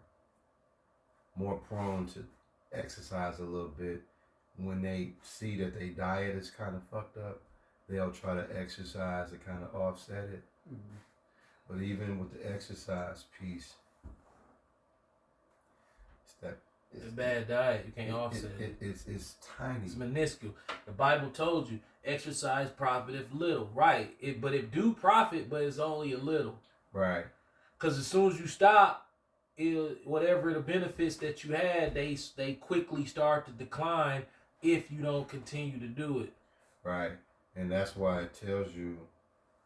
more prone to exercise a little bit when they see that their diet is kind of fucked up. They'll try to exercise to kind of offset it. Mm-hmm. But even with the exercise piece, It's a bad diet. You can't offset it. It's tiny. It's minuscule. The Bible told you, exercise profiteth little. Right. But it do profit, but it's only a little. Right. Because as soon as you stop, whatever the benefits that you had, they quickly start to decline if you don't continue to do it. Right. And that's why it tells you,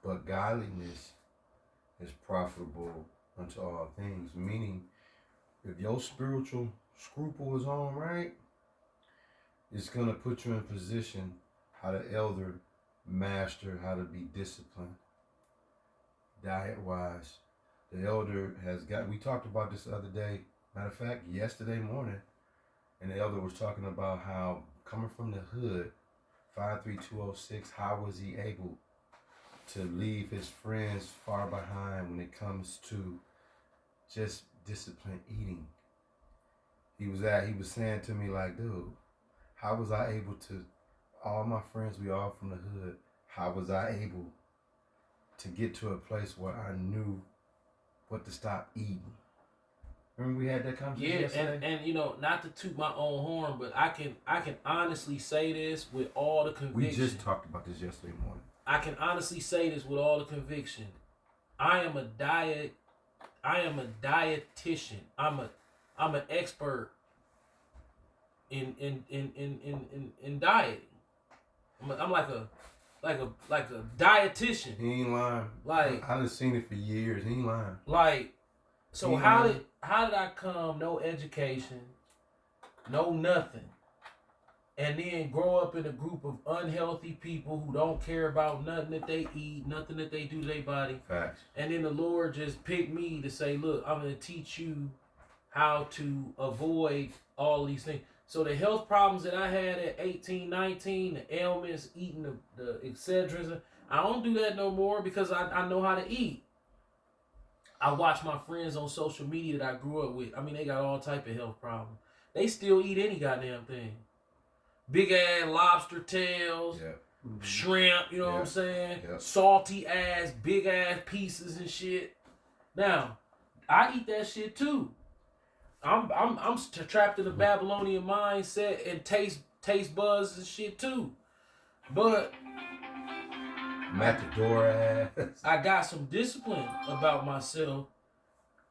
but godliness is profitable unto all things. Meaning, if your spiritual scruple is on right, it's going to put you in position how the elder master how to be disciplined diet-wise. The elder we talked about this the other day, matter of fact, yesterday morning, and the elder was talking about how coming from the hood, 53206, how was he able to leave his friends far behind when it comes to just disciplined eating. He was saying to me like, dude, how was I able to, all my friends, we all from the hood, how was I able to get to a place where I knew what to stop eating? Remember we had that conversation yesterday? and you know, not to toot my own horn, but I can honestly say this with all the conviction. We just talked about this yesterday morning. I can honestly say this with all the conviction. I am a dietitian. I'm an expert in dieting. I'm like a dietitian. He ain't lying. Like, I done seen it for years. He ain't lying. Like, so He ain't how lying. did I come, no education, no nothing, and then grow up in a group of unhealthy people who don't care about nothing that they eat, nothing that they do to their body. Facts. And then the Lord just picked me to say, look, I'm going to teach you how to avoid all these things. So the health problems that I had at 18, 19, the ailments, eating the et cetera, I don't do that no more because I know how to eat. I watch my friends on social media that I grew up with. I mean, they got all type of health problems. They still eat any goddamn thing. Big ass lobster tails, shrimp, you know what I'm saying? Yep. Salty ass, big ass pieces and shit. Now, I eat that shit too. I'm trapped in a Babylonian mindset and taste buds and shit too. But Matador ass. I got some discipline about myself.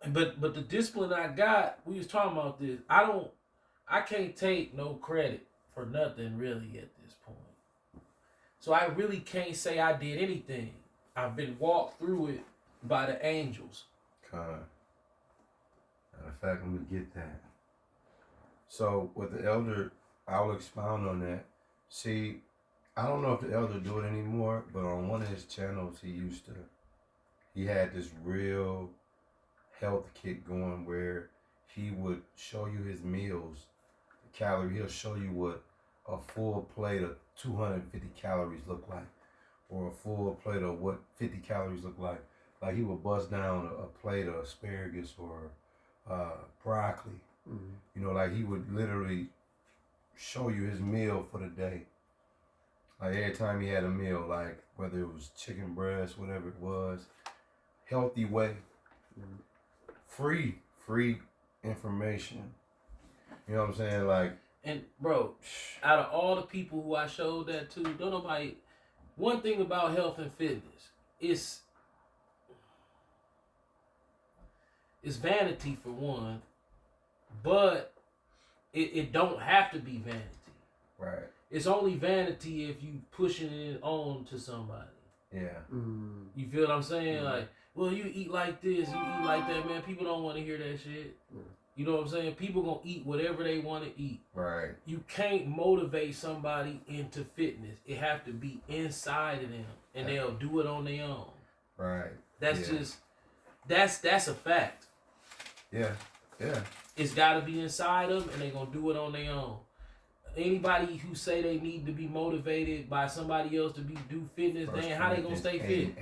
But the discipline I got, we was talking about this. I can't take no credit for nothing really at this point. So I really can't say I did anything. I've been walked through it by the angels. Matter of fact, let me get that. So with the elder, I'll expound on that. See, I don't know if the elder do it anymore, but on one of his channels, he had this real health kit going where he would show you his meals, the calorie. He'll show you what a full plate of 250 calories look like, or a full plate of what 50 calories look like. Like he would bust down a plate of asparagus or broccoli. Mm-hmm. You know, like he would literally show you his meal for the day. Like every time he had a meal, like whether it was chicken breast, whatever it was, healthy way, free information. You know what I'm saying? Like, and bro, out of all the people who I showed that to, don't nobody. One thing about health and fitness, it's vanity for one, but it don't have to be vanity. Right. It's only vanity if you pushing it on to somebody. Yeah. You feel what I'm saying? Like, well, you eat like this, you eat like that, man. People don't want to hear that shit. You know what I'm saying? People gonna eat whatever they want to eat. Right. You can't motivate somebody into fitness. It have to be inside of them, and they'll do it on their own. Right. That's just that's a fact. Yeah. Yeah. It's got to be inside them, and they gonna do it on their own. Anybody who say they need to be motivated by somebody else to do fitness, how they gonna stay fit?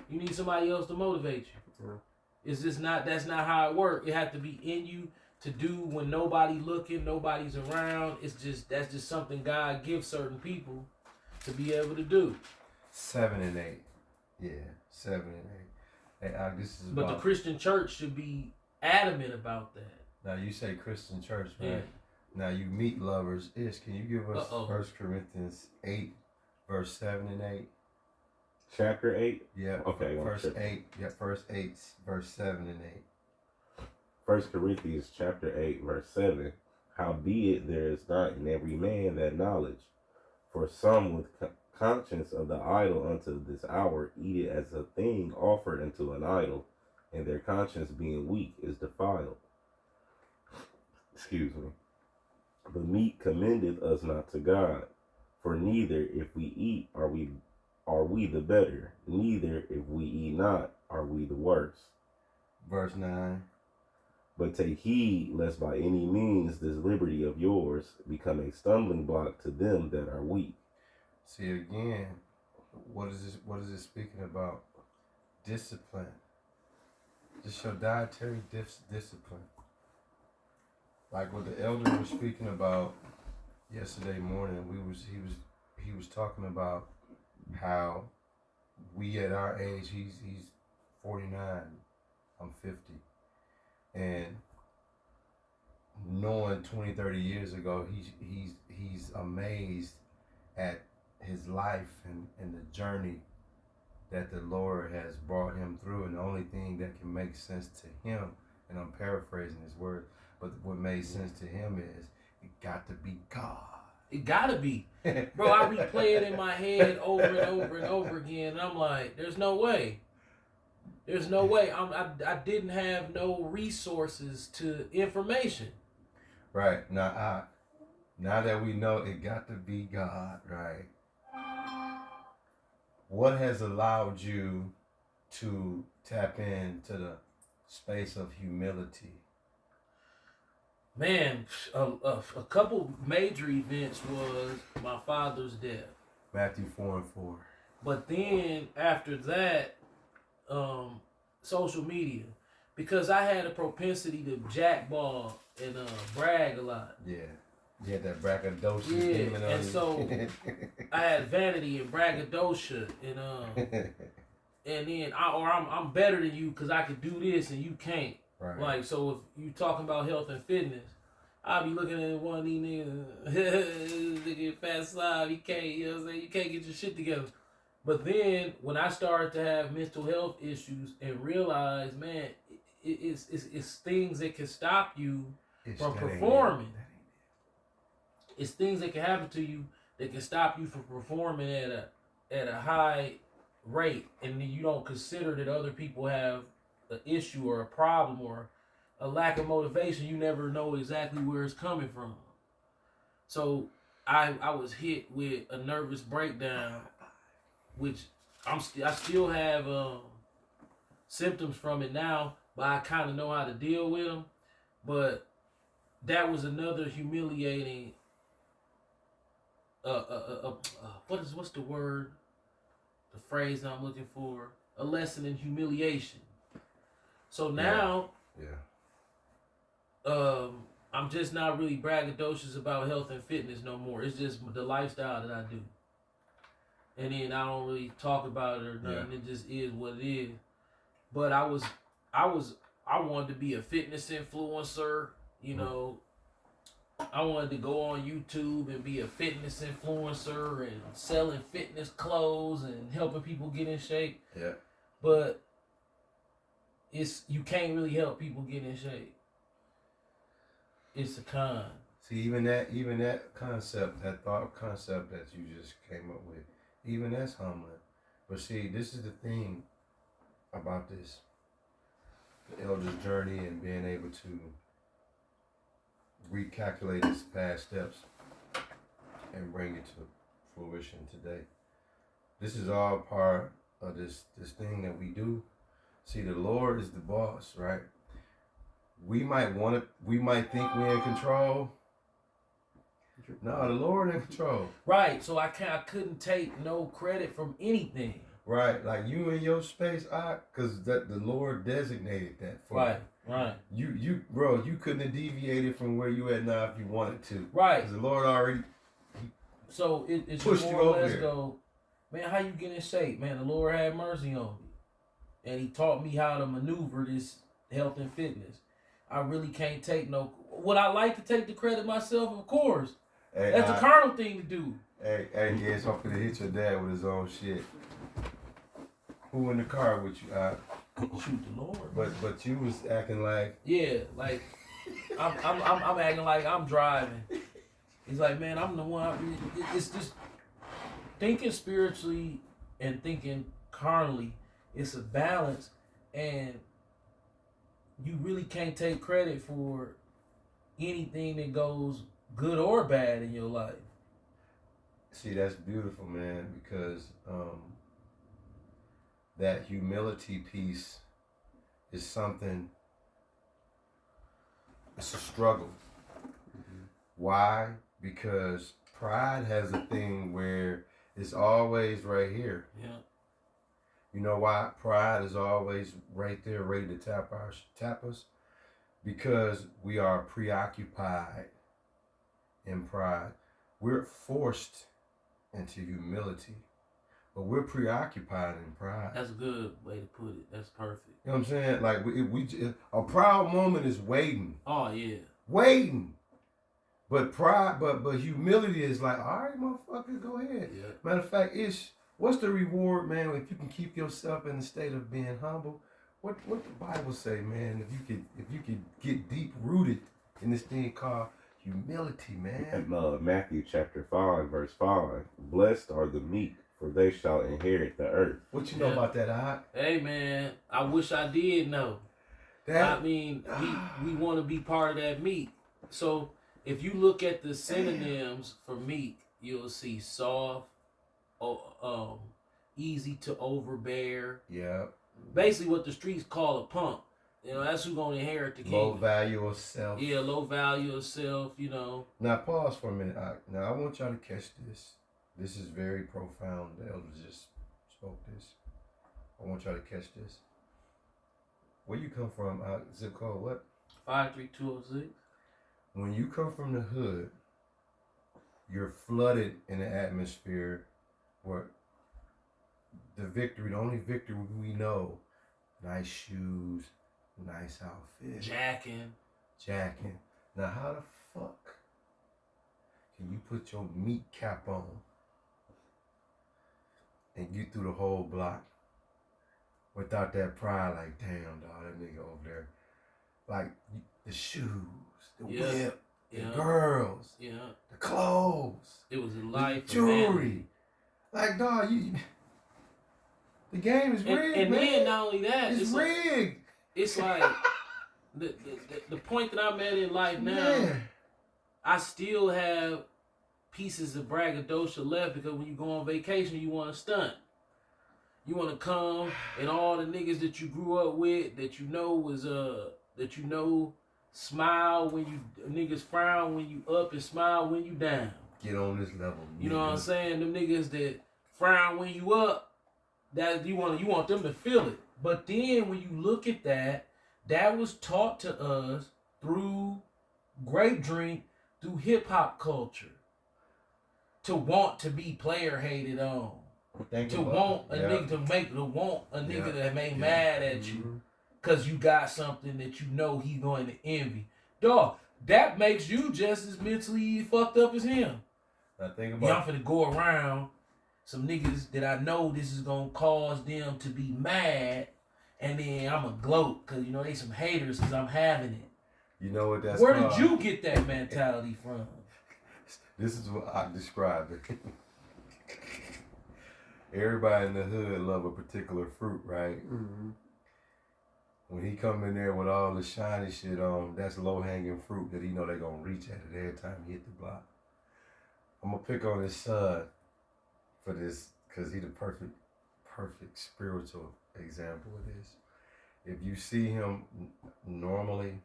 You need somebody else to motivate you. Yeah. It's just not. That's not how it works. It has to be in you to do when nobody looking, nobody's around. That's just something God gives certain people to be able to do. 7 and 8. Yeah, 7 and 8. Hey, this is. But the Christian church should be adamant about that. Now you say Christian church, right? Yeah. Now you meat lovers. Can you give us 1 Corinthians 8, verse 7 and 8? Chapter 8? Yeah. Okay. Verse 8. Yeah, verse 8, verse 7 and 8. 1 Corinthians chapter 8, verse 7. Howbeit there is not in every man that knowledge. For some with conscience of the idol unto this hour eat it as a thing offered unto an idol, and their conscience being weak is defiled. Excuse me. But meat commendeth us not to God, for neither if we eat are we the better, neither if we eat not are we the worse. Verse 9. But take heed lest by any means this liberty of yours become a stumbling block to them that are weak. See again, what is this? What is it speaking about? Discipline. Just your dietary discipline. Like what the elder was speaking about yesterday morning. He was talking about how we at our age. He's 49. I'm 50, and knowing 20, 30 years ago, he's amazed at his life and the journey that the Lord has brought him through. And the only thing that can make sense to him, and I'm paraphrasing his words, but what made sense to him is it got to be God. It gotta be. Bro, I replay it in my head over and over and over again, and I'm like, there's no way. There's no way. I didn't have no resources to information. Right. Now that we know it got to be God, right? What has allowed you to tap into the space of humility? Man, a couple major events was my father's death. Matthew 4:4. But then after that, social media, because I had a propensity to jackball and brag a lot. Yeah. You had that braggadocious Yeah, demon on and you. so I had vanity and braggadocio, and then I'm better than you because I could do this and you can't. Right. Like, so if you talking about health and fitness, I'll be looking at one of these niggas, nigga fat slob, you can't, you know what I'm saying? You can't get your shit together. But then when I started to have mental health issues and realize, man, it's things that can stop you from performing. It's things that can happen to you that can stop you from performing at a high rate, and then you don't consider that other people have an issue or a problem or a lack of motivation. You never know exactly where it's coming from. So I was hit with a nervous breakdown, which I still have symptoms from it now, but I kind of know how to deal with them. But that was another humiliating. What's the word? The phrase I'm looking for. A lesson in humiliation. So now, I'm just not really braggadocious about health and fitness no more. It's just the lifestyle that I do. And then I don't really talk about it or nothing. Yeah. It just is what it is. But I wanted to be a fitness influencer, you know. I wanted to go on YouTube and be a fitness influencer and selling fitness clothes and helping people get in shape. Yeah. But you can't really help people get in shape. It's a con. See, even that concept, that thought concept that you just came up with, even that's humbling. But see, this is the thing about this, the elder's journey and being able to recalculate his past steps and bring it to fruition today. This is all part of this thing that we do. See, the Lord is the boss, right? We might think we're in control. No, the Lord in control. Right. So I couldn't take no credit from anything. Right. Like you in your space, because the Lord designated that for you. Right. You couldn't have deviated from where you at now if you wanted to. Right. Because the Lord already. So it's pushed more you or over less there. go, man, how you get in shape? Man, the Lord had mercy on me. And he taught me how to maneuver this health and fitness. I really can't take no. Would I like to take the credit myself? Of course. Hey, that's a carnal thing to do. Hey, yes, I'm gonna hit your dad with his own shit. Who in the car with you? Shoot the Lord. But you was acting like. Yeah, like I'm acting like I'm driving. He's like, man, I'm the one. It's just thinking spiritually and thinking carnally. It's a balance, and you really can't take credit for anything that goes good or bad in your life. See, that's beautiful, man, because that humility piece is something, it's a struggle. Mm-hmm. Why? Because pride has a thing where It's always right here. Yeah. You know why pride is always right there, ready to tap us? Because we are preoccupied in pride. We're forced into humility, but we're preoccupied in pride. That's a good way to put it. That's perfect. You know what I'm saying? Like a proud moment is waiting, Oh yeah. waiting. But pride, but humility is like, all right, motherfucker, go ahead. Yeah. Matter of fact, what's the reward, man? If you can keep yourself in the state of being humble, what the Bible say, man? If you could get deep rooted in this thing called humility, man. And, Matthew chapter 5, verse 5. Blessed are the meek, for they shall inherit the earth. What you know about that, Ock? Hey man, I wish I did know. I mean, we want to be part of that meek. So if you look at the synonyms for meek, you'll see soft, easy to overbear. Yeah. Basically, what the streets call a punk. You know, that's who's gonna inherit the kingdom. Low value of self. Yeah, low value of self. You know. Now pause for a minute, Ock. Now I want y'all to catch this. This is very profound. The elder just spoke this. I want y'all to catch this. Where you come from, Ock? Zip code what? 53206. When you come from the hood, you're flooded in an atmosphere where the only victory we know, nice shoes, nice outfit, jacking. Now how the fuck can you put your meat cap on and get through the whole block without that pride? Like, damn, dog, that nigga over there. Like, the shoes, the whip, the girls, the clothes. It was a life. The jewelry. Like, dog, the game is rigged, and man. then not only that, it's rigged. It's like the point that I'm at in life now. Man. I still have pieces of braggadocio left because when you go on vacation, you want to stunt. You want to come and all the niggas that you grew up with, that you know smile when you niggas frown when you up and smile when you down. Get on this level. You know what I'm saying? Them niggas that frown when you up, that you want them to feel it. But then when you look at that was taught to us through grape drink, through hip hop culture, to want to be player hated on, to want a nigga that may mad at you, cause you got something that you know he going to envy. Dog, that makes you just as mentally fucked up as him. Now think about. I'm finna go around some niggas that I know this is gonna cause them to be mad, and then I'm a gloat because you know they some haters because I'm having it. You know what that's Where called? did you get that mentality from? This is what I described it. Everybody in the hood love a particular fruit, right? Mm-hmm. When he come in there with all the shiny shit on, that's low hanging fruit that he know they gonna reach at it every time he hit the block. I'm gonna pick on his son for this because he the perfect spiritual example of this. If you see him normally,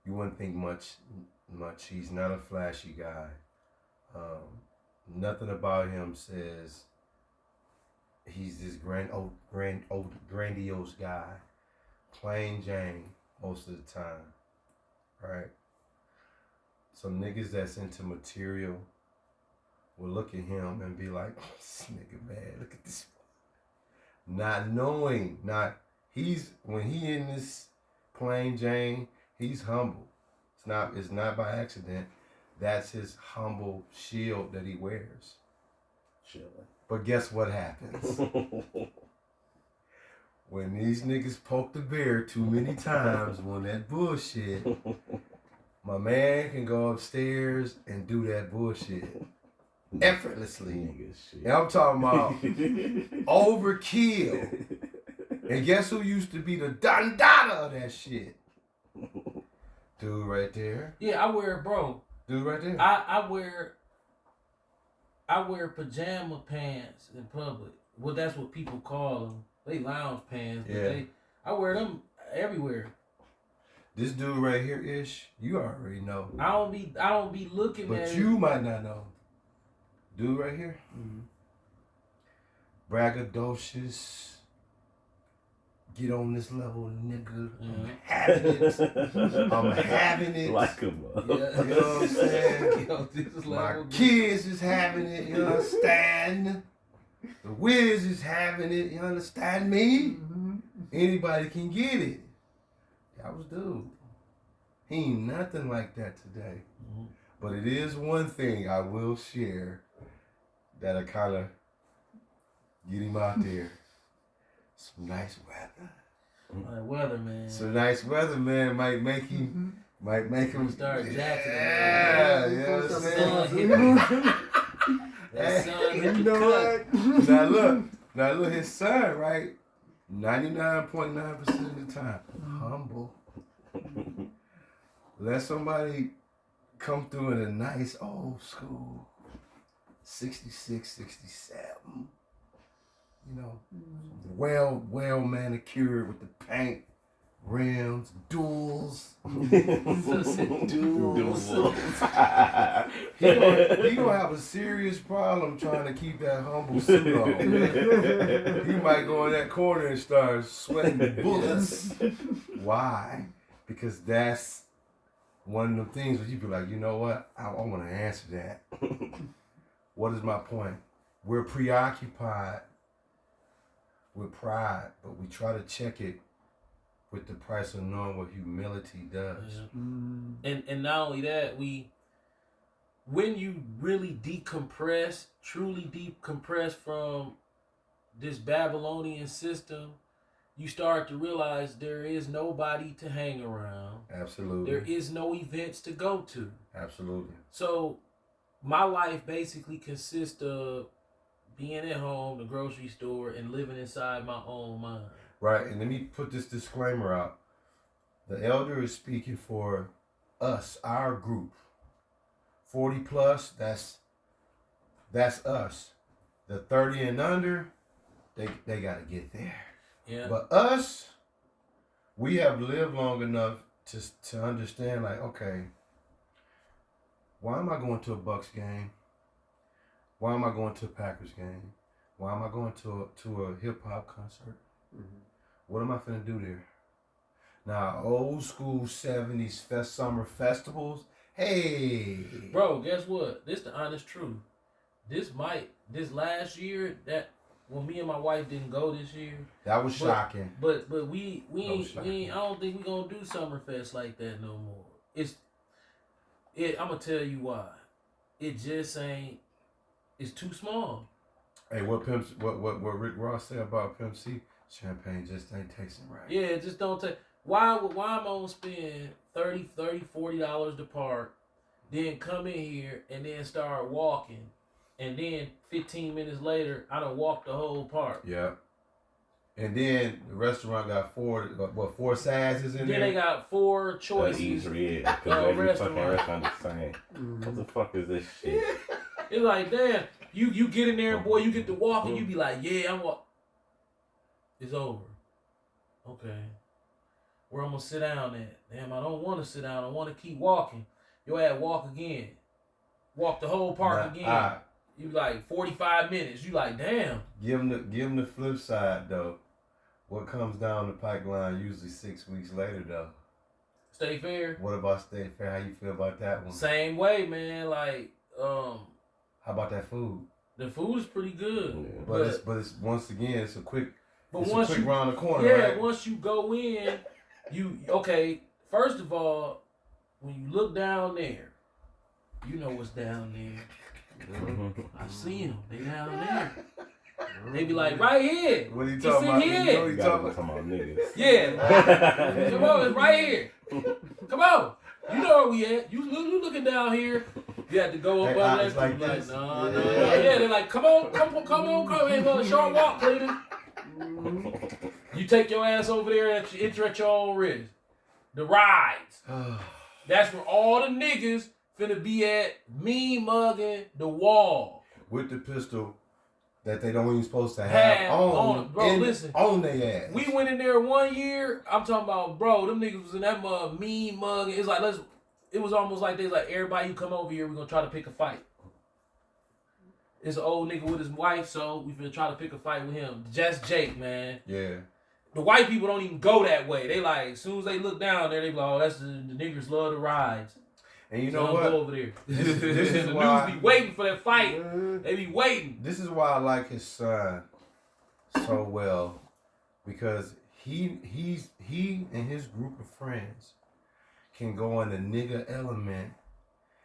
you wouldn't think much. He's not a flashy guy. Nothing about him says he's this grandiose guy. Plain Jane most of the time, right? Some niggas that's into material will look at him and be like, oh, this nigga, man, look at this. Not knowing, when he in this Plain Jane, he's humble. It's not by accident. That's his humble shield that he wears. But guess what happens? When these niggas poke the bear too many times on that bullshit, my man can go upstairs and do that bullshit effortlessly. And I'm talking about overkill. And guess who used to be the dandada of that shit? Dude right there. Yeah, I wear, bro. Dude right there. I wear pajama pants in public. Well, that's what people call them. They lounge pants. But I wear them everywhere. This dude right here, Ish, you already know. I don't be looking at But you might not know. Dude right here. Braggadocious. Get on this level, nigga. I'm having it. I'm having it. Like a mother. You know what I'm saying? Yo, this is My like kids is having it, you understand? The Wiz is having it, you understand me? Anybody can get it. That was dude. He ain't nothing like that today. But it is one thing I will share that'll kind of get him out there. Some nice weather. like weather, man. Some nice weather, man, might make him Start jacking him. Yeah, you know what I'm saying? That sun hit You the know cut. what? Now look, his son, right? 99.9% of the time, humble. Let somebody come through in a nice old school 66, 67. You know, well manicured with the paint, rims, duals. He gonna have a serious problem trying to keep that humble suit on. He might go in that corner and start sweating bullets. Why? Because that's one of the things where you be like, you know what? I want to answer that. What is my point? We're preoccupied with pride, but we try to check it with the price of knowing what humility does. Yeah. And not only that, when you really decompress, truly decompress from this Babylonian system, you start to realize there is nobody to hang around. Absolutely. There is no events to go to. Absolutely. So my life basically consists of being at home, the grocery store, and living inside my own mind. Right, and let me put this disclaimer out. The elder is speaking for us, our group. 40 plus, that's us. The 30 and under, they got to get there. Yeah. But us, we have lived long enough to understand, like, okay, why am I going to a Bucks game? Why am I going to a Packers game? Why am I going to a hip hop concert? What am I finna do there? Now, old school 70s summer festivals, hey. Bro, guess what? This the honest truth. This last year, that when me and my wife didn't go this year. That was shocking. But we ain't, I don't think we gonna do Summerfest like that no more. I'm gonna tell you why. It just ain't, it's too small. Hey, what Rick Ross said about Pimp C? Champagne just ain't tasting right. Yeah, it just don't take. Why am I gonna spend $40 to park, then come in here and then start walking, and then 15 minutes later I done walked the whole park. Yeah. And then the restaurant got four sizes in there? Then they got 4 choices. Yeah, because every fucking restaurant is the same. What the fuck is this shit? It's like, damn, you get in there and boy, you get to walk and you be like, yeah, I'm walk. It's over. Okay. Where I'm gonna sit down at? Damn, I don't want to sit down. I want to keep walking. Your ass walk again. Walk the whole park again. You like 45 minutes. You like, damn. Give them the flip side though. What comes down the pipeline usually 6 weeks later though? Stay Fair. What about Stay Fair? How you feel about that one? Same way, man. Like, how about that food? The food is pretty good. Yeah. But it's once again it's a quick. But it's once a quick you round the corner, yeah, right? once you go in, first of all, when you look down there, you know what's down there. I see them. They down there. They be like, right here. What are you It's talking in about? here. You know what You you gotta talking talk about? about niggas. Yeah. Come on, it's right here. Come on. You know where we at. You looking down here. You have to go up They under eyes that. like Like, this. no. Yeah, they're like, come on. Hey, short walk, Cleveland. You take your ass over there and enter at your own risk. The rides. That's where all the niggas finna be at, me mugging the wall. With the pistol that they don't even supposed to have on bro, listen. on their ass. We went in there one year. I'm talking about, bro, them niggas was in that mug, mean mugging. It's like, it was almost like they was like, everybody you come over here, we're gonna try to pick a fight. is an old nigga with his wife, so we finna try to pick a fight with him. Just Jake, man. Yeah. The white people don't even go that way. They like, as soon as they look down there, they be like, oh, that's the niggers love the rides. And you So know don't what? go over there. This is the why- news be waiting for that fight. They be waiting. This is why I like his son so well, because he and his group of friends can go in the nigga element,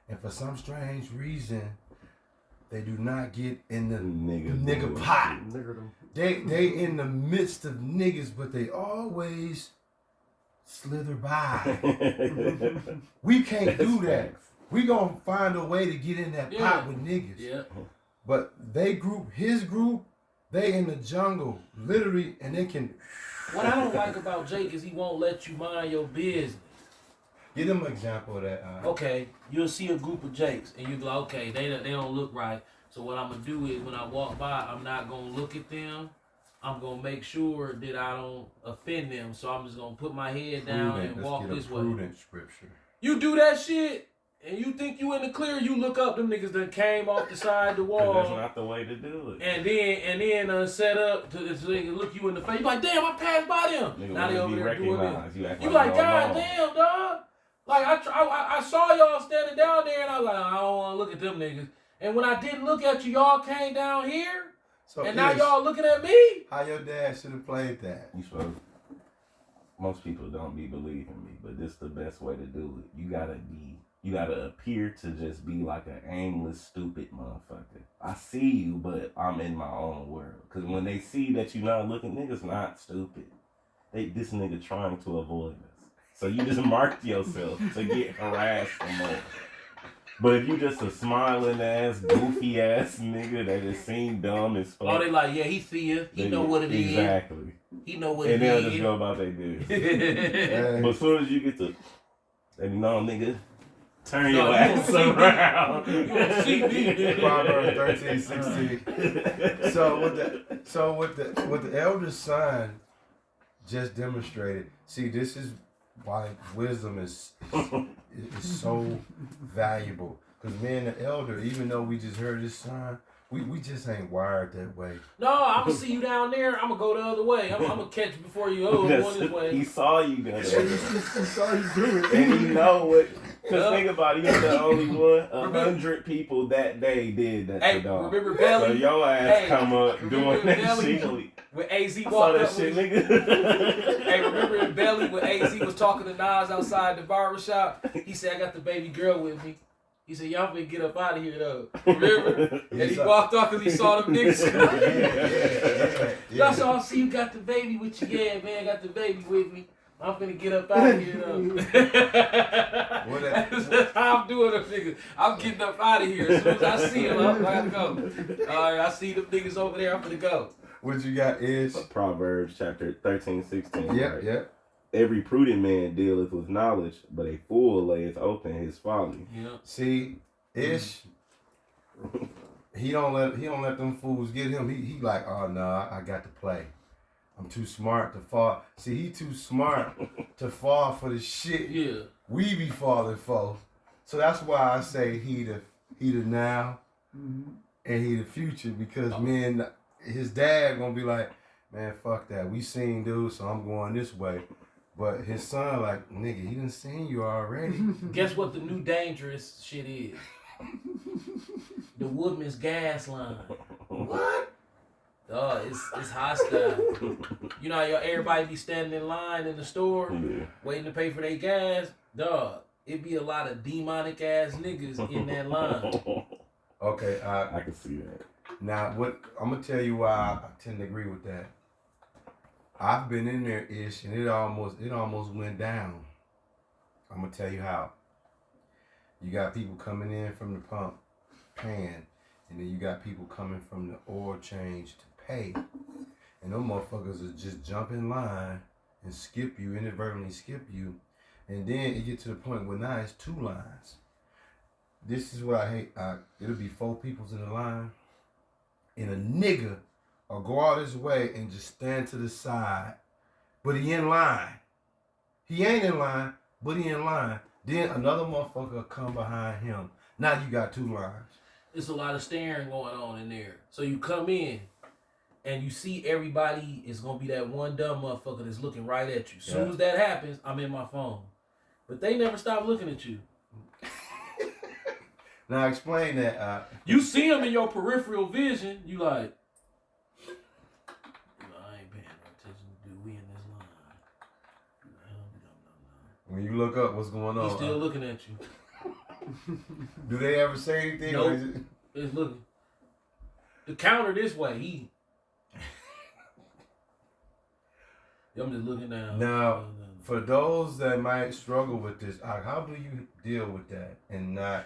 and for some strange reason, they do not get in the nigga pot. They in the midst of niggas, but they always slither by. We can't do that. We gonna find a way to get in that pot with niggas. Yeah. But his group, they in the jungle, literally, and they can. What I don't like about Jake is he won't let you mind your business. Give them an example of that. Okay, you'll see a group of Jakes, and you be like, okay, they don't look right. So what I'm gonna do is when I walk by, I'm not gonna look at them. I'm gonna make sure that I don't offend them. So I'm just gonna put my head down and walk this way. Prudent scripture. You do that shit, and you think you in the clear. You look up, them niggas that came off the side of the wall. That's not the way to do it. And then set up so they can look you in the face. You like, damn, I passed by them. Nigga Now they wanna over be there doing this. recognized. You act You like like, you don't God know. damn, dog. Like I saw y'all standing down there, and I was like, I don't want to look at them niggas. And when I didn't look at you, y'all came down here, So and now y'all looking at me. how your dad should have played that. You supposed. Most people don't be believing me, but this the best way to do it. You gotta appear to just be like an aimless, stupid motherfucker. I see you, but I'm in my own world. Cause when they see that you not looking, niggas not stupid. This nigga trying to avoid us. So you just marked yourself to get harassed some more. But if you just a smiling ass, goofy ass nigga that just seem dumb as fuck. Oh, they like, yeah, he see you. He know what it is. Exactly. He know what And it they'll is. just go about their business. Hey, But as soon as you get to, they be, no, nigga, turn No, your you ass don't see me. around. You don't see me, nigga. Proverbs 13:16. So what the elder son just demonstrated. See, this is why wisdom is so valuable. Because me and the elder, even though we just heard his son, we just ain't wired that way. No, I'm gonna see you down there. I'm gonna go the other way. I'm gonna catch you before you go this He way. saw you the other day. Sorry, do And you know what? Because Yeah. think about it, you're the only one. 100 people that day did that Hey, to dog. remember So Belly your ass Hey, come up remember doing that Belly? shit. when AZ I saw walked that up shit, with nigga. Hey, remember in Belly when AZ was talking to Nas outside the barbershop? He said, I got the baby girl with me. He said, y'all finna get up out of here though. Remember? And he walked off because he saw them niggas. That's all. See, you got the baby with you. Yeah, man, got the baby with me. I'm finna get up out of here though. That's how I'm doing them niggas. I'm getting up out of here. As soon as I see them, I gotta go. Alright, I see them niggas over there. I'm finna go. What you got is? Proverbs chapter 13:16. Yep, right? yep. Every prudent man dealeth with knowledge, but a fool layeth open his folly. Yeah. See, Ish, he don't let them fools get him. He like, oh no, I got to play. I'm too smart to fall. See, he too smart to fall for the shit Yeah. we be falling for. So that's why I say he the now and he the future, because man, his dad gonna be like, man, fuck that. We seen dude, so I'm going this way. But his son like, nigga, he done seen you already. Guess what the new dangerous shit is? The Woodman's gas line. What? Dog, it's hostile. You know how everybody be standing in line in the store Yeah. waiting to pay for their gas? Dog, it be a lot of demonic ass niggas in that line. Okay, I can see that. now what I'm gonna tell you why I tend to agree with that. I've been in there, Ish, and it almost went down. I'm gonna tell you how. You got people coming in from the pump, paying, and then you got people coming from the oil change to pay. And them motherfuckers will just jump in line and skip you, inadvertently skip you. And then it get to the point where now it's two lines. This is what I hate. It'll be 4 peoples in the line, and a nigga will go out his way and just stand to the side, but he in line. He ain't in line, but he in line. Then another motherfucker will come behind him. Now you got 2 lines. it's a lot of staring going on in there. So you come in and you see everybody is gonna be that one dumb motherfucker that's looking right at you. Soon as that happens, I'm in my phone. But they never stop looking at you. Now explain that. You see them in your peripheral vision, you like, I ain't paying no attention to we in this line. When you look up, what's going on? He's still looking at you. Do they ever say anything? Nope. Or is it... It's looking. The counter this way, I'm just looking down. Now, for those that might struggle with this, how do you deal with that and not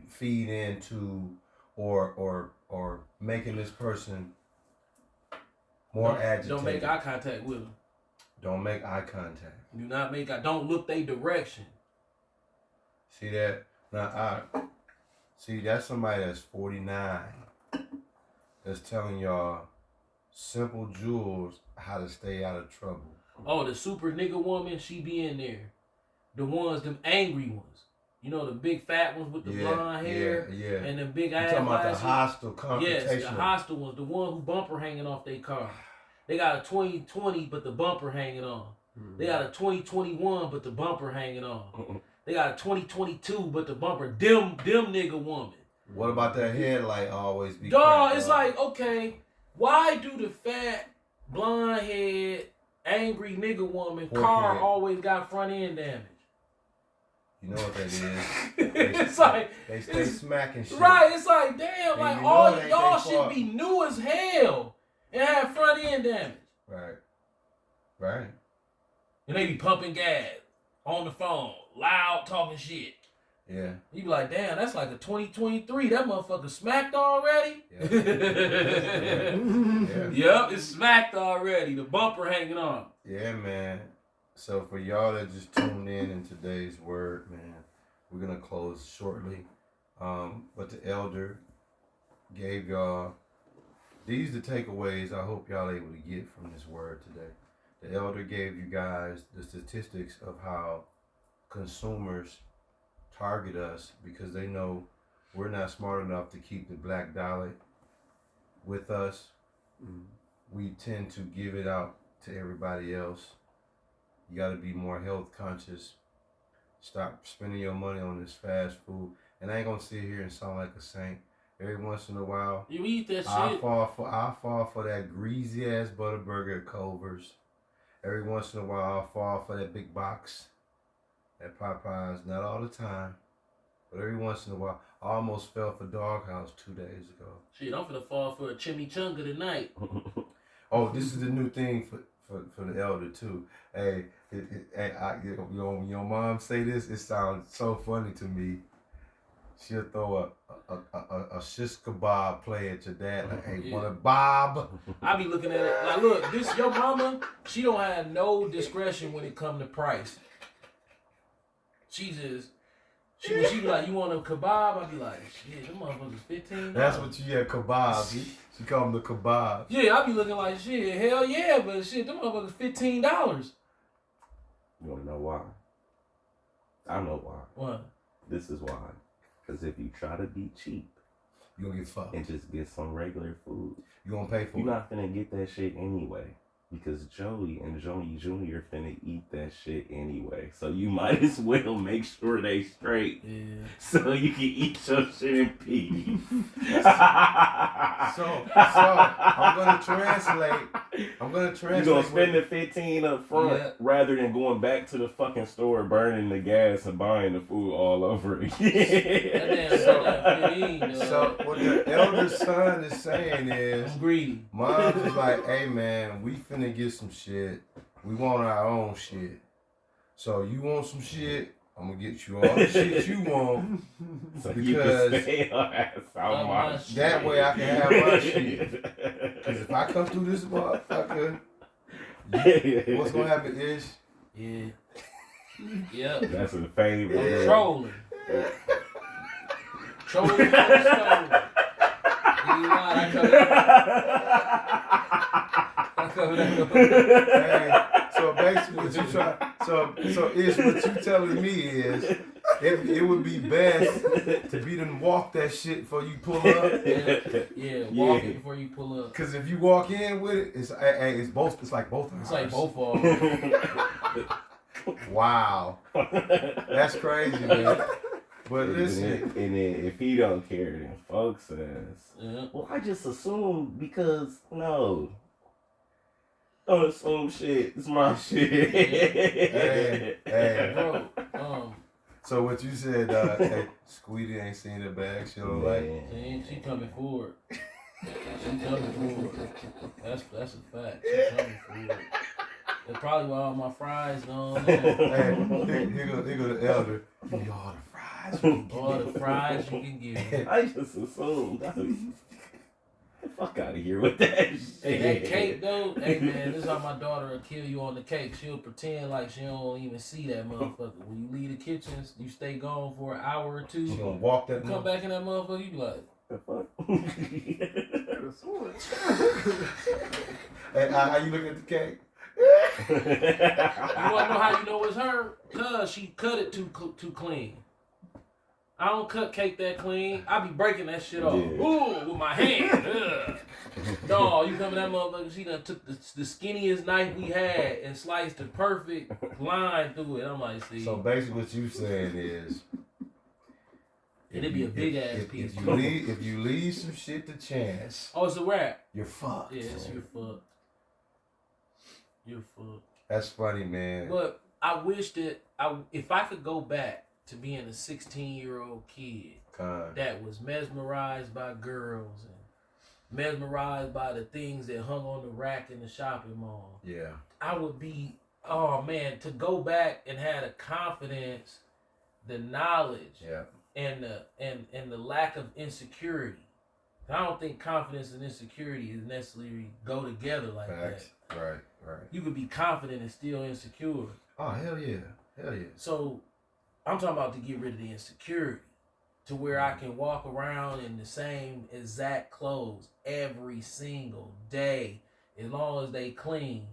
feed into or making this person more agitated? Don't make eye contact with them. Don't make eye contact. Do not make eye. Don't look their direction. See that? Now, see that's somebody that's 49 that's telling y'all simple jewels how to stay out of trouble. Oh, the super nigga woman, she be in there. The ones, them angry ones. You know, the big fat ones with the blonde hair. Yeah. And the big You ass. talking about the hostile confrontational? Yes, the hostile ones. The one who bumper hanging off their car. They got a 2020, but the bumper hanging on. They got a 2021, but the bumper hanging on. They got a 2022, but the bumper dim nigga woman. What about that headlight always be? Dog, it's like, okay, why do the fat, blonde head, angry nigga woman car always got front end damage? You know what that is? It's like they stay smacking shit. Right, it's like, damn, And like you know all it ain't y'all they should fault. be new as hell and have front end damage. Right. And they be pumping gas on the phone, loud talking shit. Yeah. You be like, damn, that's like a 2023. That motherfucker smacked already? Yeah. Yep, it's smacked already. The bumper hanging on. Yeah, man. So for y'all that just tuned in today's word, man, we're gonna close shortly. But the elder gave y'all these the takeaways I hope y'all able to get from this word today. The elder gave you guys the statistics of how consumers target us because they know we're not smart enough to keep the black dollar with us. We tend to give it out to everybody else. You got to be more health conscious. Stop spending your money on this fast food. And I ain't gonna sit here and sound like a saint. Every once in a while, You eat that I shit. fall for that greasy ass Butterburger at Culver's. Every once in a while, I fall for that big box at Popeyes. Not all the time, but every once in a while. I almost fell for Doghouse 2 days ago. Shit, I'm finna fall for a chimichanga tonight. Oh, this is the new thing for the elder too. Hey, when your mom say this, it sounds so funny to me. She'll throw a shish kebab play at your dad. Like, hey, want a bob? I be looking at it like, look, this your mama. She don't have no discretion when it come to price. She be like, you want a kebab? I be like, shit, them motherfuckers $15. That's what you get, kebabs. She call them the kebabs. Yeah, I be looking like shit. Hell yeah, but shit, them motherfuckers $15. You want to know why? I know why. What? This is why. Because if you try to be cheap You gonna get fucked. and just get some regular food, You gonna pay for you're it. not finna get that shit anyway. Because Joey and Joey Jr. finna eat that shit anyway. So you might as well make sure they straight. Yeah. So you can eat your shit in peace. So I'm gonna translate. You're gonna spend the $15 up front rather than going back to the fucking store, burning the gas and buying the food all over again. So what the elder son is saying is, I'm greedy. Mom's is like, hey man, we finna get some shit. We want our own shit. So you want some shit? I'm gonna get you all the shit you want. So Because you can stay your ass out my shit. That way I can have my shit. Because if I come through this motherfucker, what's gonna happen is, Yeah. Yep. That's a favorite. Trolling. Trolling. hey, so basically what you try, so Ish, what you telling me is, it would be best to be done walk that shit before you pull up. Yeah, walk it before you pull up. Cause if you walk in with it, it's both. It's like both. It's like both of them. Wow, that's crazy, man. But listen, and then if he don't care, then folks says, Yeah. well, I just assumed because no. Don't assume shit. It's my shit. Hey. Bro, so what you said, hey, Squeedy ain't seen the bag. She don't like. she coming forward. She coming forward. That's a fact. She coming forward. That's probably why all my fries gone. Hey, here go the elder. Give me all the fries. You can give All me. the fries you can give. I just assumed. Fuck out of here with that shit. Hey, that cake though, hey man, this is how my daughter will kill you on the cake. She'll pretend like she don't even see that motherfucker. When you leave the kitchen, you stay gone for an hour or two. She gonna walk that. Come back in that motherfucker, you be like, The fuck? Hey, how you looking at the cake? you wanna know how you know it's her? Cause she cut it too clean. I don't cut cake that clean. I be breaking that shit off. Yeah. Ooh, with my hand. Ugh. No, you come in that motherfucker, she done took the skinniest knife we had and sliced the perfect line through it. I'm like, see. So basically, what you saying is, It'd be a big ass piece. If you leave some shit to chance, Oh, it's a wrap. you're fucked. Yes, you're fucked. You're fucked. That's funny, man. But I wish that if I could go back to being a 16-year-old kid that was mesmerized by girls and mesmerized by the things that hung on the rack in the shopping mall. Yeah. I would be, oh man, to go back and have the confidence, the knowledge, Yeah. and the lack of insecurity. I don't think confidence and insecurity is necessarily go together like Facts. that. Right. You could be confident and still insecure. Oh hell yeah. So I'm talking about to get rid of the insecurity to where I can walk around in the same exact clothes every single day as long as they clean.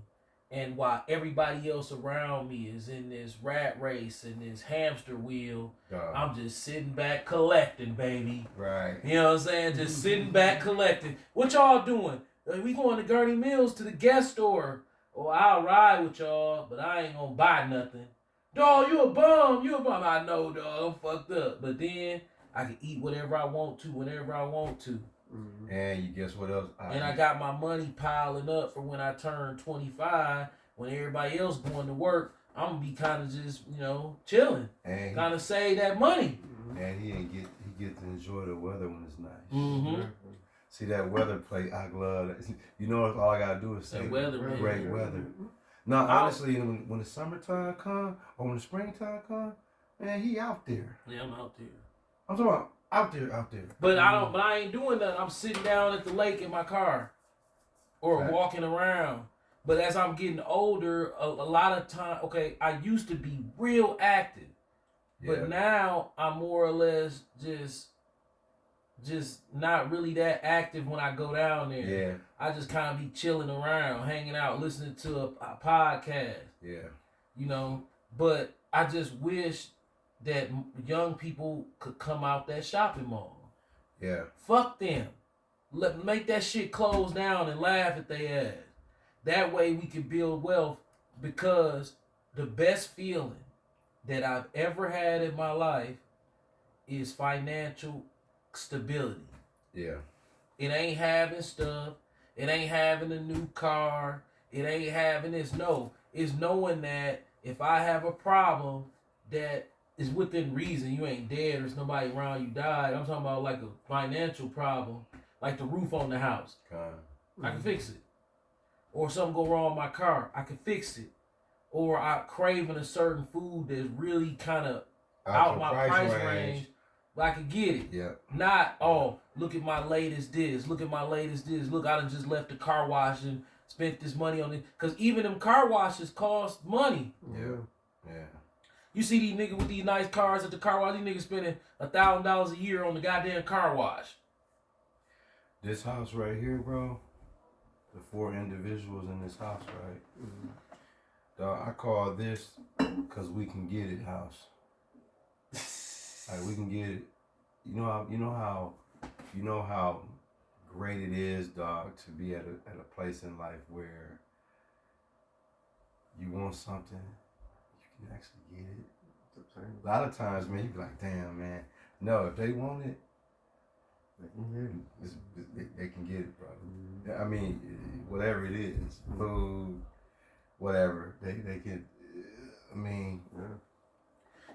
And while everybody else around me is in this rat race and this hamster wheel, I'm just sitting back collecting, baby. Right. You know what I'm saying? Just sitting back collecting. What y'all doing? We going to Gurney Mills to the guest store. Oh, I'll ride with y'all, but I ain't gonna buy nothing. Dog, you a bum. I know, dog. I'm fucked up. But then I can eat whatever I want to, whenever I want to. Mm-hmm. And you guess what else? I got my money piling up for when I turn 25. When everybody else going to work, I'm gonna be kind of just, chilling. And Kind of save that money. And he get to enjoy the weather when it's nice. Mm-hmm. See that weather plate? I love that. You know, all I gotta do is say That weather, man. great weather. No, honestly, when the summertime come or when the springtime come, man, he out there. Yeah, I'm out there. I'm talking about out there. But I ain't doing nothing. I'm sitting down at the lake in my car or Right. walking around. But as I'm getting older, a lot of time, okay, I used to be real active. Yeah. But now I'm more or less just not really that active when I go down there. Yeah. I just kind of be chilling around, hanging out, listening to a podcast, Yeah. But I just wish that young people could come out that shopping mall. Yeah. Fuck them. Make that shit close down and laugh at their ass. That way we can build wealth, because the best feeling that I've ever had in my life is financial stability. Yeah. It ain't having stuff. It ain't having a new car. It ain't having this. No, it's knowing that if I have a problem that is within reason, you ain't dead, there's nobody around you died. I'm talking about like a financial problem, like the roof on the house. I can fix it. Or something go wrong with my car, I can fix it. Or I craving a certain food that's really kind of out my price range, but I can get it. Yeah. Not, look at my latest this. Look, I done just left the car wash and spent this money on it. Because even them car washes cost money. Yeah. You see these niggas with these nice cars at the car wash, these niggas spending $1,000 a year on the goddamn car wash. This house right here, bro. The 4 individuals in this house, right? Dog, I call this "cause we can get it" house. Like we can get it. You know how great it is, dog, to be at a place in life where you want something, you can actually get it. A lot of times, man, you be like, damn, man. No, if they want it, they can get it, brother. I mean, whatever it is, food, whatever, they can. I mean,